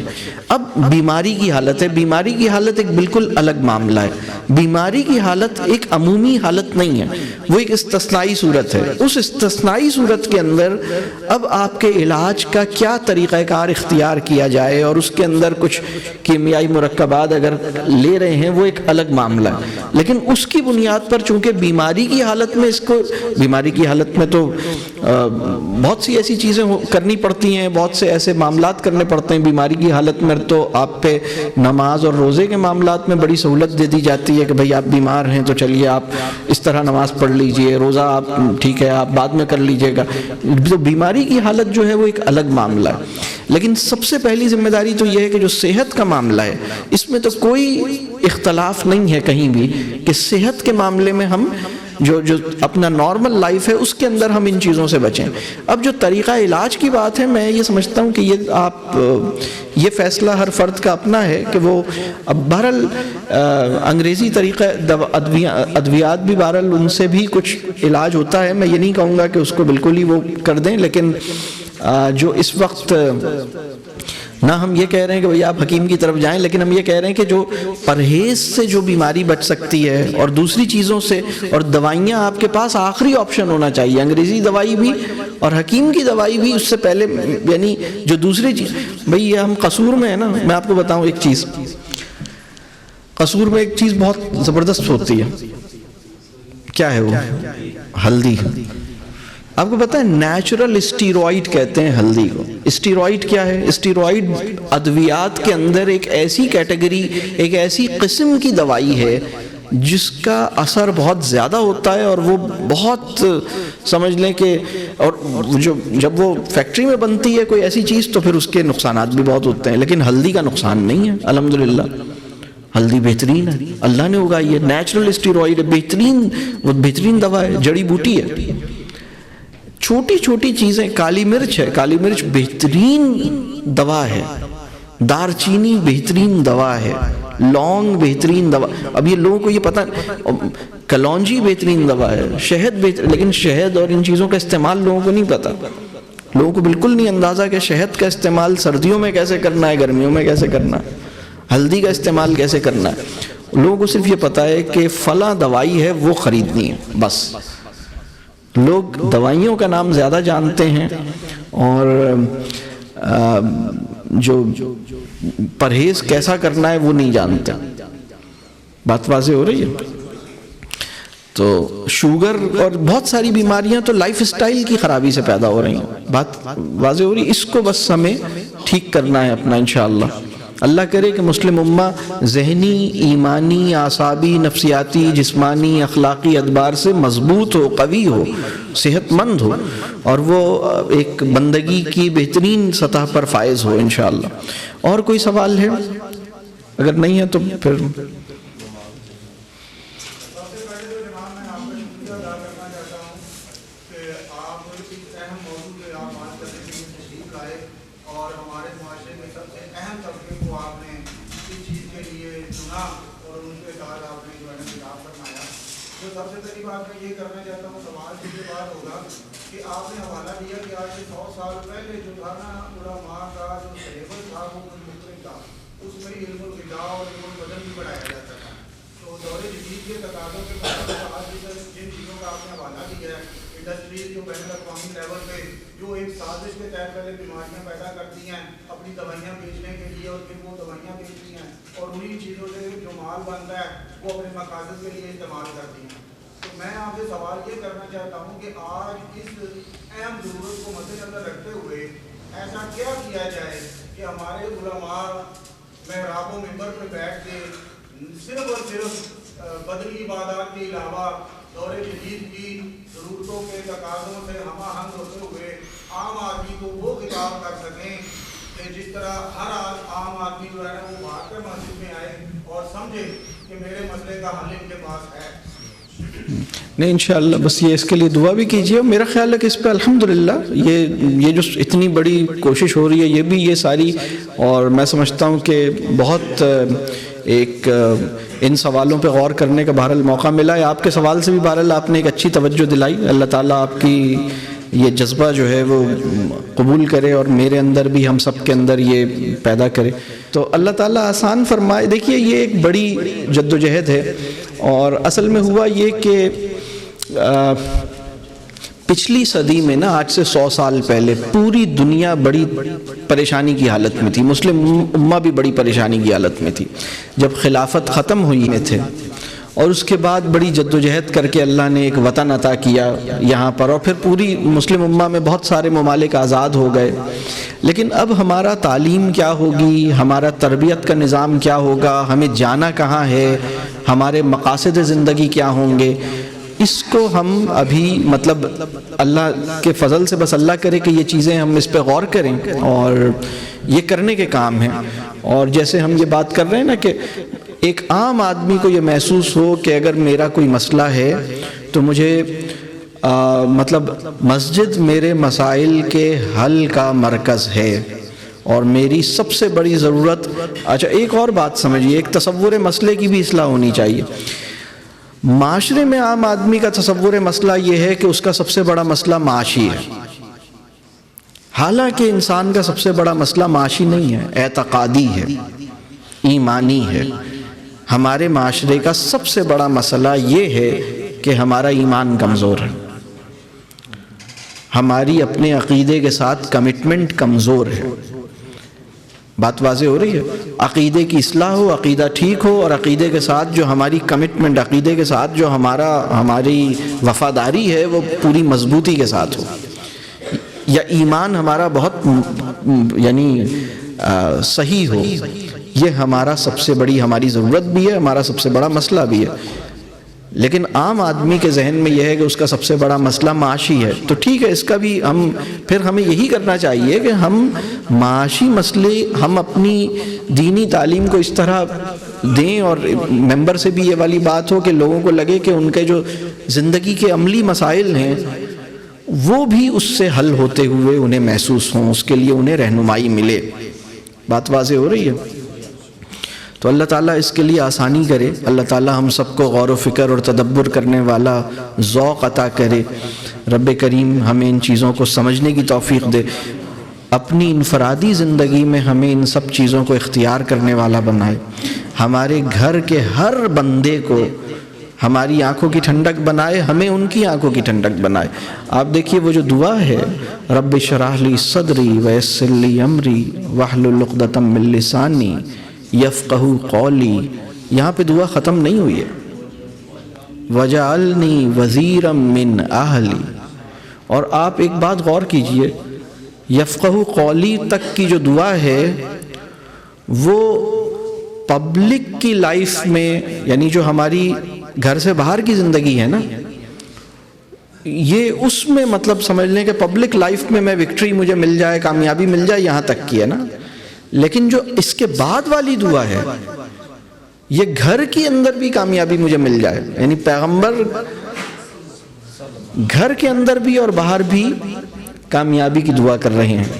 اب بیماری کی حالت ہے, بیماری کی حالت ایک بالکل الگ معاملہ ہے. بیماری کی حالت ایک عمومی حالت نہیں ہے, وہ ایک استثنائی صورت ہے. اس استثنائی صورت کے اندر اب آپ کے علاج کا کیا طریقہ کار اختیار کیا جائے, اور اس کے اندر کچھ کیمیائی مرکبات اگر لے رہے ہیں وہ ایک الگ معاملہ ہے. لیکن اس کی بنیاد پر چونکہ بیماری کی حالت میں بیماری کی حالت میں تو بہت سی ایسی چیزیں کرنی پڑتی ہیں, بہت سے ایسے معاملات کرنے پڑتے ہیں. بیماری کی حالت میں تو آپ پہ نماز اور روزے کے معاملات میں بڑی سہولت دے دی جاتی ہے کہ بھئی آپ بیمار ہیں تو چلیے آپ اس طرح نماز پڑھ لیجئے, روزہ آپ ٹھیک ہے آپ بعد میں کر لیجئے گا. تو بیماری کی حالت جو ہے وہ ایک الگ معاملہ ہے. لیکن سب سے پہلی ذمہ داری تو یہ ہے کہ جو صحت کا معاملہ ہے اس میں تو کوئی اختلاف نہیں ہے کہیں بھی کہ صحت کے معاملے میں ہم جو اپنا نارمل لائف ہے اس کے اندر ہم ان چیزوں سے بچیں. اب جو طریقہ علاج کی بات ہے, میں یہ سمجھتا ہوں کہ یہ فیصلہ ہر فرد کا اپنا ہے کہ وہ اب بہرحال انگریزی طریقہ ادویات بھی بہرحال ان سے بھی کچھ علاج ہوتا ہے. میں یہ نہیں کہوں گا کہ اس کو بالکل ہی وہ کر دیں, لیکن جو اس وقت نہ ہم یہ کہہ رہے ہیں کہ بھئی آپ حکیم کی طرف جائیں, لیکن ہم یہ کہہ رہے ہیں کہ جو پرہیز سے جو بیماری بچ سکتی ہے اور دوسری چیزوں سے, اور دوائیاں آپ کے پاس آخری آپشن ہونا چاہیے. انگریزی دوائی بھی اور حکیم کی دوائی بھی اس سے پہلے, یعنی جو دوسری چیز, بھئی یہ ہم قصور میں ہیں نا, میں آپ کو بتاؤں ایک چیز, قصور میں ایک چیز بہت زبردست ہوتی ہے. کیا ہے وہ؟ ہلدی. آپ کو پتہ ہے نیچرل اسٹیرائڈ کہتے ہیں ہلدی کو. اسٹیرائڈ کیا ہے؟ اسٹیرائڈ ادویات کے اندر ایک ایسی کیٹیگری, ایک ایسی قسم کی دوائی ہے جس کا اثر بہت زیادہ ہوتا ہے, اور وہ بہت سمجھ لیں کہ, اور جب وہ فیکٹری میں بنتی ہے کوئی ایسی چیز تو پھر اس کے نقصانات بھی بہت ہوتے ہیں. لیکن ہلدی کا نقصان نہیں ہے الحمدللہ. ہلدی بہترین ہے, اللہ نے اگائی ہے, نیچرل اسٹیرائڈ ہے, بہترین دوا ہے, جڑی بوٹی ہے. چھوٹی چھوٹی چیزیں, کالی مرچ ہے, کالی مرچ بہترین دوا ہے, دار چینی بہترین دوا ہے, لونگ بہترین دوا. اب یہ لوگوں کو یہ پتہ, کلونجی بہترین دوا ہے, شہد بہترین, لیکن شہد اور ان چیزوں کا استعمال لوگوں کو نہیں پتہ. لوگوں کو بالکل نہیں اندازہ کہ شہد کا استعمال سردیوں میں کیسے کرنا ہے, گرمیوں میں کیسے کرنا ہے, ہلدی کا استعمال کیسے کرنا ہے. لوگوں کو صرف یہ پتہ ہے کہ فلاں دوائی ہے وہ خریدنی ہے بس. لوگ دوائیوں کا نام زیادہ جانتے ہیں اور جو پرہیز کیسا کرنا ہے وہ نہیں جانتے. بات واضح ہو رہی ہے؟ تو شوگر اور بہت ساری بیماریاں تو لائف اسٹائل کی خرابی سے پیدا ہو رہی ہیں. بات واضح ہو رہی ہے؟ اس کو بس ہمیں ٹھیک کرنا ہے اپنا انشاءاللہ. اللہ کرے کہ مسلم امہ ذہنی, ایمانی, اعصابی, نفسیاتی, جسمانی, اخلاقی اعتبار سے مضبوط ہو, قوی ہو, صحت مند ہو, اور وہ ایک بندگی کی بہترین سطح پر فائز ہو انشاءاللہ. اور کوئی سوال ہے؟ اگر نہیں ہے تو پھر سب سے پہلی بات میں یہ کرنا چاہتا ہوں, سوال سے یہ بات ہوگا کہ آپ نے حوالہ دیا کہ آج سے 100 سال پہلے جو تھا نا علماء کا جو سلیبس تھا وہ مختلف تھا, اس میں علم الغذاء اور علم البدن بھی پڑھایا جاتا تھا. تو دور جدید کے تقاضوں کے مطابق آج جن چیزوں کا آپ نے حوالہ دیا ہے, انڈسٹریز جو بین الاقوامی لیول پہ جو ایک سازش کے تحت پہلے بیماریاں پیدا کرتی ہیں اپنی دوائیاں بیچنے کے لیے, اور پھر وہ دوائیاں بیچتی ہیں اور انہی چیزوں سے جو مال بنتا ہے وہ اپنے مقاصد کے لیے استعمال کرتی ہیں. تو میں آپ سے سوال یہ کرنا چاہتا ہوں کہ آج اس اہم ضرورت کو مد نظر رکھتے ہوئے ایسا کیا کیا جائے کہ ہمارے علماء محراب و منبر پہ بیٹھ کے صرف اور صرف بدنی عبادات کے علاوہ دور جدید کی ضرورتوں کے تقاضوں سے ہم آہنگ ہوتے ہوئے عام آدمی کو وہ خطاب کر سکیں کہ جس طرح ہر عام آدمی جو ہے وہ بھاگ کر مسجد میں آئے اور سمجھے کہ میرے مسئلے کا حل ان کے پاس ہے. نہیں انشاءاللہ بس یہ اس کے لیے دعا بھی کیجیے. میرا خیال ہے کہ اس پہ الحمدللہ یہ جو اتنی بڑی کوشش ہو رہی ہے یہ ساری، اور میں سمجھتا ہوں کہ بہت ایک ان سوالوں پہ غور کرنے کا بہرحال موقع ملا ہے. آپ کے سوال سے بھی بہرحال آپ نے ایک اچھی توجہ دلائی. اللہ تعالیٰ آپ کی یہ جذبہ جو ہے وہ قبول کرے اور میرے اندر بھی ہم سب کے اندر یہ پیدا کرے. تو اللہ تعالیٰ آسان فرمائے. دیکھیے یہ ایک بڑی جد و جہد ہے، اور اصل میں ہوا یہ کہ پچھلی صدی میں نا، آج سے 100 سال پہلے پوری دنیا بڑی پریشانی کی حالت میں تھی. مسلم امہ بھی بڑی پریشانی کی حالت میں تھی. جب خلافت ختم ہوئی تھے اور اس کے بعد بڑی جد و جہد کر کے اللہ نے ایک وطن عطا کیا یہاں پر، اور پھر پوری مسلم امہ میں بہت سارے ممالک آزاد ہو گئے. لیکن اب ہمارا تعلیم کیا ہوگی، ہمارا تربیت کا نظام کیا ہوگا، ہمیں جانا کہاں ہے، ہمارے مقاصد زندگی کیا ہوں گے، اس کو ہم ابھی مطلب اللہ کے فضل سے بس اللہ کرے کہ یہ چیزیں ہم اس پہ غور کریں، اور یہ کرنے کے کام ہیں. اور جیسے ہم یہ بات کر رہے ہیں نا کہ ایک عام آدمی کو یہ محسوس ہو کہ اگر میرا کوئی مسئلہ ہے تو مجھے مطلب مسجد میرے مسائل کے حل کا مرکز ہے، اور میری سب سے بڑی ضرورت. اچھا ایک اور بات سمجھیے، ایک تصور مسئلے کی بھی اصلاح ہونی چاہیے. معاشرے میں عام آدمی کا تصور مسئلہ یہ ہے کہ اس کا سب سے بڑا مسئلہ معاشی ہے، حالانکہ انسان کا سب سے بڑا مسئلہ معاشی نہیں ہے، اعتقادی ہے، ایمانی ہے. ہمارے معاشرے کا سب سے بڑا مسئلہ یہ ہے کہ ہمارا ایمان کمزور ہے، ہماری اپنے عقیدے کے ساتھ کمٹمنٹ کمزور ہے. بات واضح ہو رہی ہے؟ عقیدے کی اصلاح ہو، عقیدہ ٹھیک ہو، اور عقیدے کے ساتھ جو ہماری کمٹمنٹ، عقیدے کے ساتھ جو ہماری وفاداری ہے وہ پوری مضبوطی کے ساتھ ہو، یا ایمان ہمارا بہت یعنی صحیح ہو. یہ ہمارا سب سے بڑی ہماری ضرورت بھی ہے، ہمارا سب سے بڑا مسئلہ بھی ہے. لیکن عام آدمی کے ذہن میں یہ ہے کہ اس کا سب سے بڑا مسئلہ معاشی ہے. تو ٹھیک ہے، اس کا بھی پھر ہمیں یہی کرنا چاہیے کہ ہم معاشی مسئلے ہم اپنی دینی تعلیم کو اس طرح دیں، اور ممبر سے بھی یہ والی بات ہو کہ لوگوں کو لگے کہ ان کے جو زندگی کے عملی مسائل ہیں وہ بھی اس سے حل ہوتے ہوئے انہیں محسوس ہوں، اس کے لیے انہیں رہنمائی ملے. بات واضح ہو رہی ہے؟ تو اللہ تعالیٰ اس کے لیے آسانی کرے. اللہ تعالیٰ ہم سب کو غور و فکر اور تدبر کرنے والا ذوق عطا کرے. رب کریم ہمیں ان چیزوں کو سمجھنے کی توفیق دے. اپنی انفرادی زندگی میں ہمیں ان سب چیزوں کو اختیار کرنے والا بنائے. ہمارے گھر کے ہر بندے کو ہماری آنکھوں کی ٹھنڈک بنائے، ہمیں ان کی آنکھوں کی ٹھنڈک بنائے. آپ دیکھیے وہ جو دعا ہے، رب اشرح لی صدری ویسر لی امری واحلل عقدۃ من لسانی یفقہوا قولی، یہاں پہ دعا ختم نہیں ہوئی ہے. وجعلنی وزیرا من اہلی. اور آپ ایک بات غور کیجئے، یفقہوا قولی تک کی جو دعا ہے وہ پبلک کی لائف میں، یعنی جو ہماری گھر سے باہر کی زندگی ہے نا، یہ اس میں مطلب سمجھ لیں کہ پبلک لائف میں میں وکٹری مجھے مل جائے، کامیابی مل جائے، یہاں تک کی ہے نا. لیکن جو اس کے بعد والی دعا ہے، یہ گھر کے اندر بھی کامیابی مجھے مل جائے، یعنی پیغمبر گھر کے اندر بھی اور باہر بھی کامیابی کی دعا کر رہے ہیں.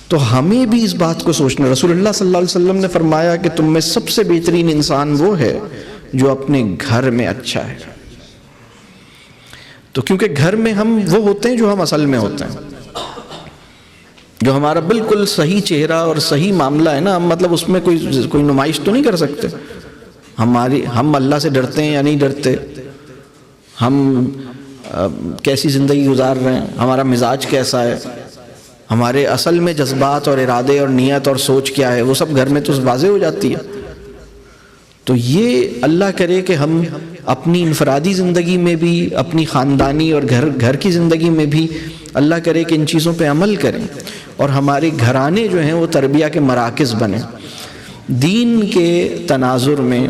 تو ہمیں بھی اس بات کو سوچنا. رسول اللہ صلی اللہ علیہ وسلم نے فرمایا کہ تم میں سب سے بہترین انسان وہ ہے جو اپنے گھر میں اچھا ہے. تو کیونکہ گھر میں ہم وہ ہوتے ہیں جو ہم اصل میں ہوتے ہیں، جو ہمارا بالکل صحیح چہرہ اور صحیح معاملہ ہے نا، ہم مطلب اس میں کوئی نمائش تو نہیں کر سکتے. ہم اللہ سے ڈرتے ہیں یا نہیں ڈرتے، ہم کیسی زندگی گزار رہے ہیں، ہمارا مزاج کیسا ہے، ہمارے اصل میں جذبات اور ارادے اور نیت اور سوچ کیا ہے، وہ سب گھر میں تو واضح ہو جاتی ہے. تو یہ اللہ کرے کہ ہم اپنی انفرادی زندگی میں بھی، اپنی خاندانی اور گھر کی زندگی میں بھی اللہ کرے کہ ان چیزوں پہ عمل کریں، اور ہمارے گھرانے جو ہیں وہ تربیہ کے مراکز بنیں. دین کے تناظر میں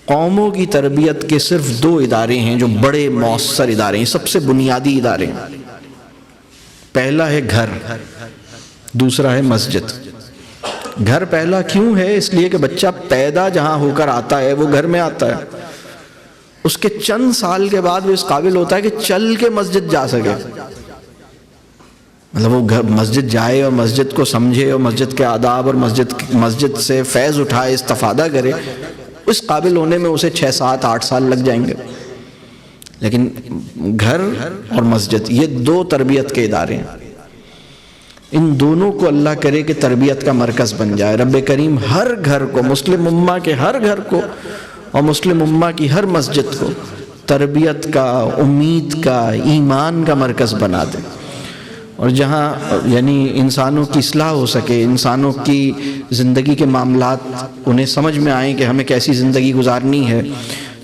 قوموں کی تربیت کے صرف 2 ادارے ہیں جو بڑے مؤثر ادارے ہیں، سب سے بنیادی ادارے ہیں. پہلا ہے گھر، دوسرا ہے مسجد. گھر پہلا کیوں ہے؟ اس لیے کہ بچہ پیدا جہاں ہو کر آتا ہے وہ گھر میں آتا ہے. اس کے چند سال کے بعد وہ اس قابل ہوتا ہے کہ چل کے مسجد جا سکے، مطلب وہ مسجد جائے اور مسجد کو سمجھے اور مسجد کے آداب اور مسجد سے فیض اٹھائے، استفادہ کرے، اس قابل ہونے میں اسے 6 7 8 سال لگ جائیں گے۔ لیکن گھر اور مسجد یہ 2 تربیت کے ادارے ہیں، ان دونوں کو اللہ کرے کہ تربیت کا مرکز بن جائے۔ رب کریم ہر گھر کو، مسلم امہ کے ہر گھر کو اور مسلم امہ کی ہر مسجد کو تربیت کا، امید کا، ایمان کا مرکز بنا دے، اور جہاں یعنی انسانوں کی اصلاح ہو سکے، انسانوں کی زندگی کے معاملات انہیں سمجھ میں آئیں کہ ہمیں کیسی زندگی گزارنی ہے،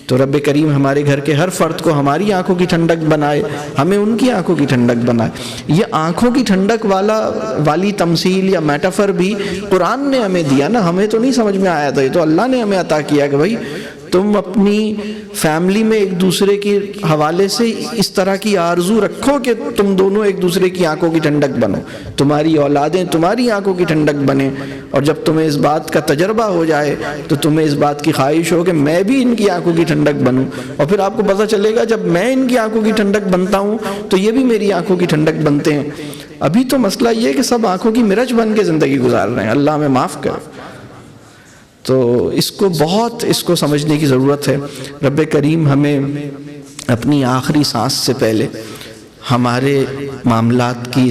تو رب کریم ہمارے گھر کے ہر فرد کو ہماری آنکھوں کی ٹھنڈک بنائے، ہمیں ان کی آنکھوں کی ٹھنڈک بنائے۔ یہ آنکھوں کی ٹھنڈک والی تمثیل یا میٹافر بھی قرآن نے ہمیں دیا نا، ہمیں تو نہیں سمجھ میں آیا تھا، یہ تو اللہ نے ہمیں عطا کیا کہ بھائی تم اپنی فیملی میں ایک دوسرے کے حوالے سے اس طرح کی آرزو رکھو کہ تم دونوں ایک دوسرے کی آنکھوں کی ٹھنڈک بنو، تمہاری اولادیں تمہاری آنکھوں کی ٹھنڈک بنیں، اور جب تمہیں اس بات کا تجربہ ہو جائے تو تمہیں اس بات کی خواہش ہو کہ میں بھی ان کی آنکھوں کی ٹھنڈک بنوں، اور پھر آپ کو پتہ چلے گا جب میں ان کی آنکھوں کی ٹھنڈک بنتا ہوں تو یہ بھی میری آنکھوں کی ٹھنڈک بنتے ہیں۔ ابھی تو مسئلہ یہ ہے کہ سب آنکھوں کی مرچ بن کے زندگی گزار رہے ہیں، اللہ ہمیں معاف کرے۔ تو اس کو سمجھنے کی ضرورت ہے۔ رب کریم ہمیں اپنی آخری سانس سے پہلے ہمارے معاملات کی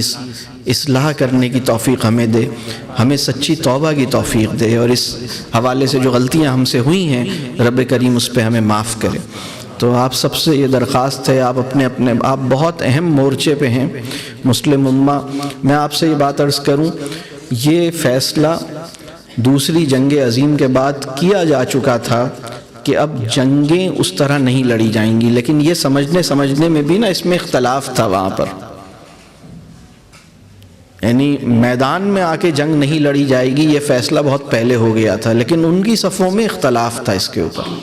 اصلاح کرنے کی توفیق ہمیں دے، ہمیں سچی توبہ کی توفیق دے، اور اس حوالے سے جو غلطیاں ہم سے ہوئی ہیں رب کریم اس پہ ہمیں معاف کرے۔ تو آپ سب سے یہ درخواست ہے، آپ آپ بہت اہم مورچے پہ ہیں مسلم امہ۔ میں آپ سے یہ بات عرض کروں، یہ فیصلہ دوسری جنگ عظیم کے بعد کیا جا چکا تھا کہ اب جنگیں اس طرح نہیں لڑی جائیں گی، لیکن یہ سمجھنے میں بھی نا اس میں اختلاف تھا وہاں پر، یعنی میدان میں آ کے جنگ نہیں لڑی جائے گی، یہ فیصلہ بہت پہلے ہو گیا تھا، لیکن ان کی صفوں میں اختلاف تھا اس کے اوپر۔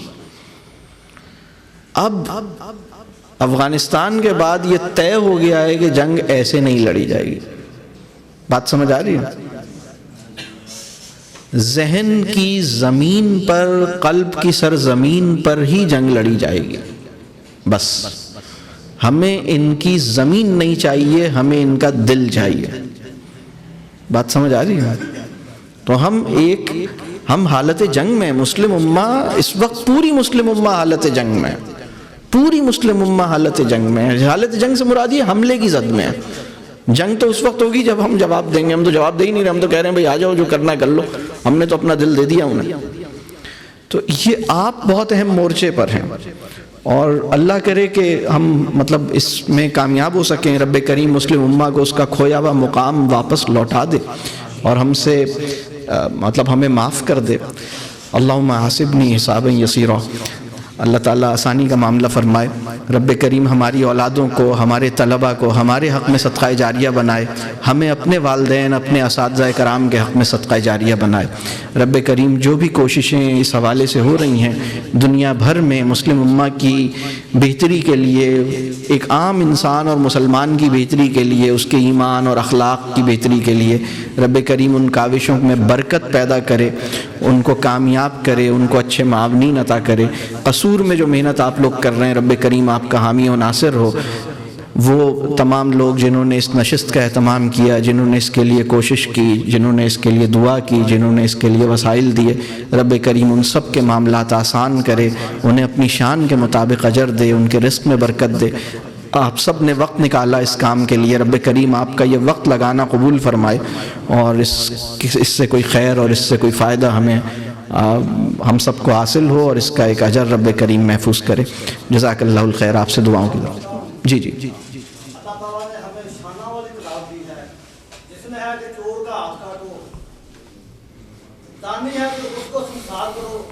اب افغانستان کے بعد یہ طے ہو گیا ہے کہ جنگ ایسے نہیں لڑی جائے گی۔ بات سمجھ آ رہی ہے؟ ذہن کی زمین پر، قلب کی سرزمین پر ہی جنگ لڑی جائے گی، بس ہمیں ان کی زمین نہیں چاہیے، ہمیں ان کا دل چاہیے۔ بات سمجھ آ رہی ہے؟ تو ہم حالت جنگ میں، مسلم امہ اس وقت پوری مسلم امہ حالت جنگ میں، پوری مسلم امہ حالت جنگ میں۔ حالت جنگ سے مراد یہ حملے کی زد میں ہے۔ جنگ تو اس وقت ہوگی جب ہم جواب دیں گے، ہم تو جواب دے ہی نہیں رہے، ہم تو کہہ رہے ہیں بھائی آ جاؤ، جو کرنا ہے کر لو، ہم نے تو اپنا دل دے دیا انہیں۔ تو یہ آپ بہت اہم مورچے پر ہیں، اور اللہ کرے کہ ہم مطلب اس میں کامیاب ہو سکیں، رب کریم مسلم امہ کو اس کا کھویا ہوا مقام واپس لوٹا دے اور ہم سے مطلب ہمیں معاف کر دے۔ اللہم حاسبنی حسابا یسیرا، اللہ تعالیٰ آسانی کا معاملہ فرمائے۔ رب کریم ہماری اولادوں کو، ہمارے طلبہ کو ہمارے حق میں صدقہ جاریہ بنائے، ہمیں اپنے والدین، اپنے اساتذہ کرام کے حق میں صدقہ جاریہ بنائے۔ رب کریم جو بھی کوششیں اس حوالے سے ہو رہی ہیں دنیا بھر میں مسلم امہ کی بہتری کے لیے، ایک عام انسان اور مسلمان کی بہتری کے لیے، اس کے ایمان اور اخلاق کی بہتری کے لیے، رب کریم ان کاوشوں میں برکت پیدا کرے، ان کو کامیاب کرے، ان کو اچھے معاونین عطا کرے۔ قصور میں جو محنت آپ لوگ کر رہے ہیں رب کریم آپ کا حامی و ناصر ہو۔ وہ تمام لوگ جنہوں نے اس نشست کا اہتمام کیا، جنہوں نے اس کے لیے کوشش کی، جنہوں نے اس کے لیے دعا کی، جنہوں نے اس کے لیے وسائل دیے، رب کریم ان سب کے معاملات آسان کرے، انہیں اپنی شان کے مطابق اجر دے، ان کے رزق میں برکت دے۔ آپ سب نے وقت نکالا اس کام کے لیے، رب کریم آپ کا یہ وقت لگانا قبول فرمائے، اور اس سے کوئی خیر اور اس سے کوئی فائدہ ہم سب کو حاصل ہو، اور اس کا ایک اجر رب کریم محفوظ کرے۔ جزاک اللہ الخیر۔ آپ سے دعاؤں کی ضرورت۔ جی جی اللہ تعالیٰ نے ہمیں شانہ والی کتاب دی ہے، جس میں ہے کہ چور کا ہاتھ کاٹو، دانی ہے کہ اس کو سنسار کرو۔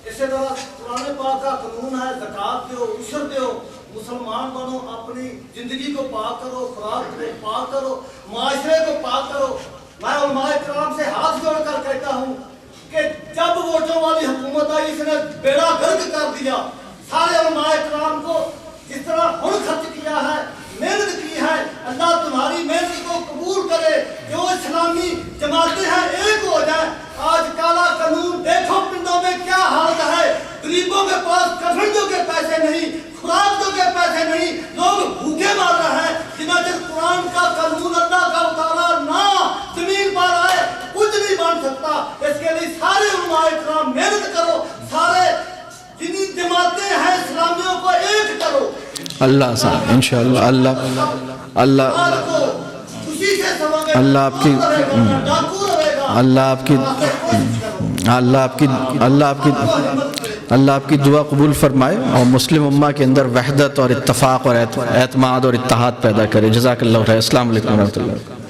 اسی طرح قرآن پاک کا قانون ہے زکوٰۃ دو، عشر دو، مسلمان بنو، اپنی زندگی کو پاک کرو، خوراک کو پاک کرو، معاشرے کو پاک کرو۔ میں علماء کرام سے ہاتھ جوڑ کر کہتا ہوں کہ جب ووٹوں والی حکومت آئی اس نے بیڑا گرک کر دیا۔ سارے علماء کرام کو جس طرح ہن خرچ کیا ہے، محنت کی ہے، اللہ تمہاری محنت کو قبول کرے۔ جو اسلامی جماعتیں ہیں ایک ہو جائیں۔ آج کالا قانون دیکھو پنڈوں میں کیا حالت ہے، غریبوں کے پاس کفن جو اللہ آسان انشاءاللہ. اللہ آپ کی دعا قبول فرمائے اور مسلم امہ کے اندر وحدت اور اتفاق اور اعتماد اور اتحاد پیدا کرے. جزاک اللہ خیر. السلام علیکم ورحمۃ اللہ.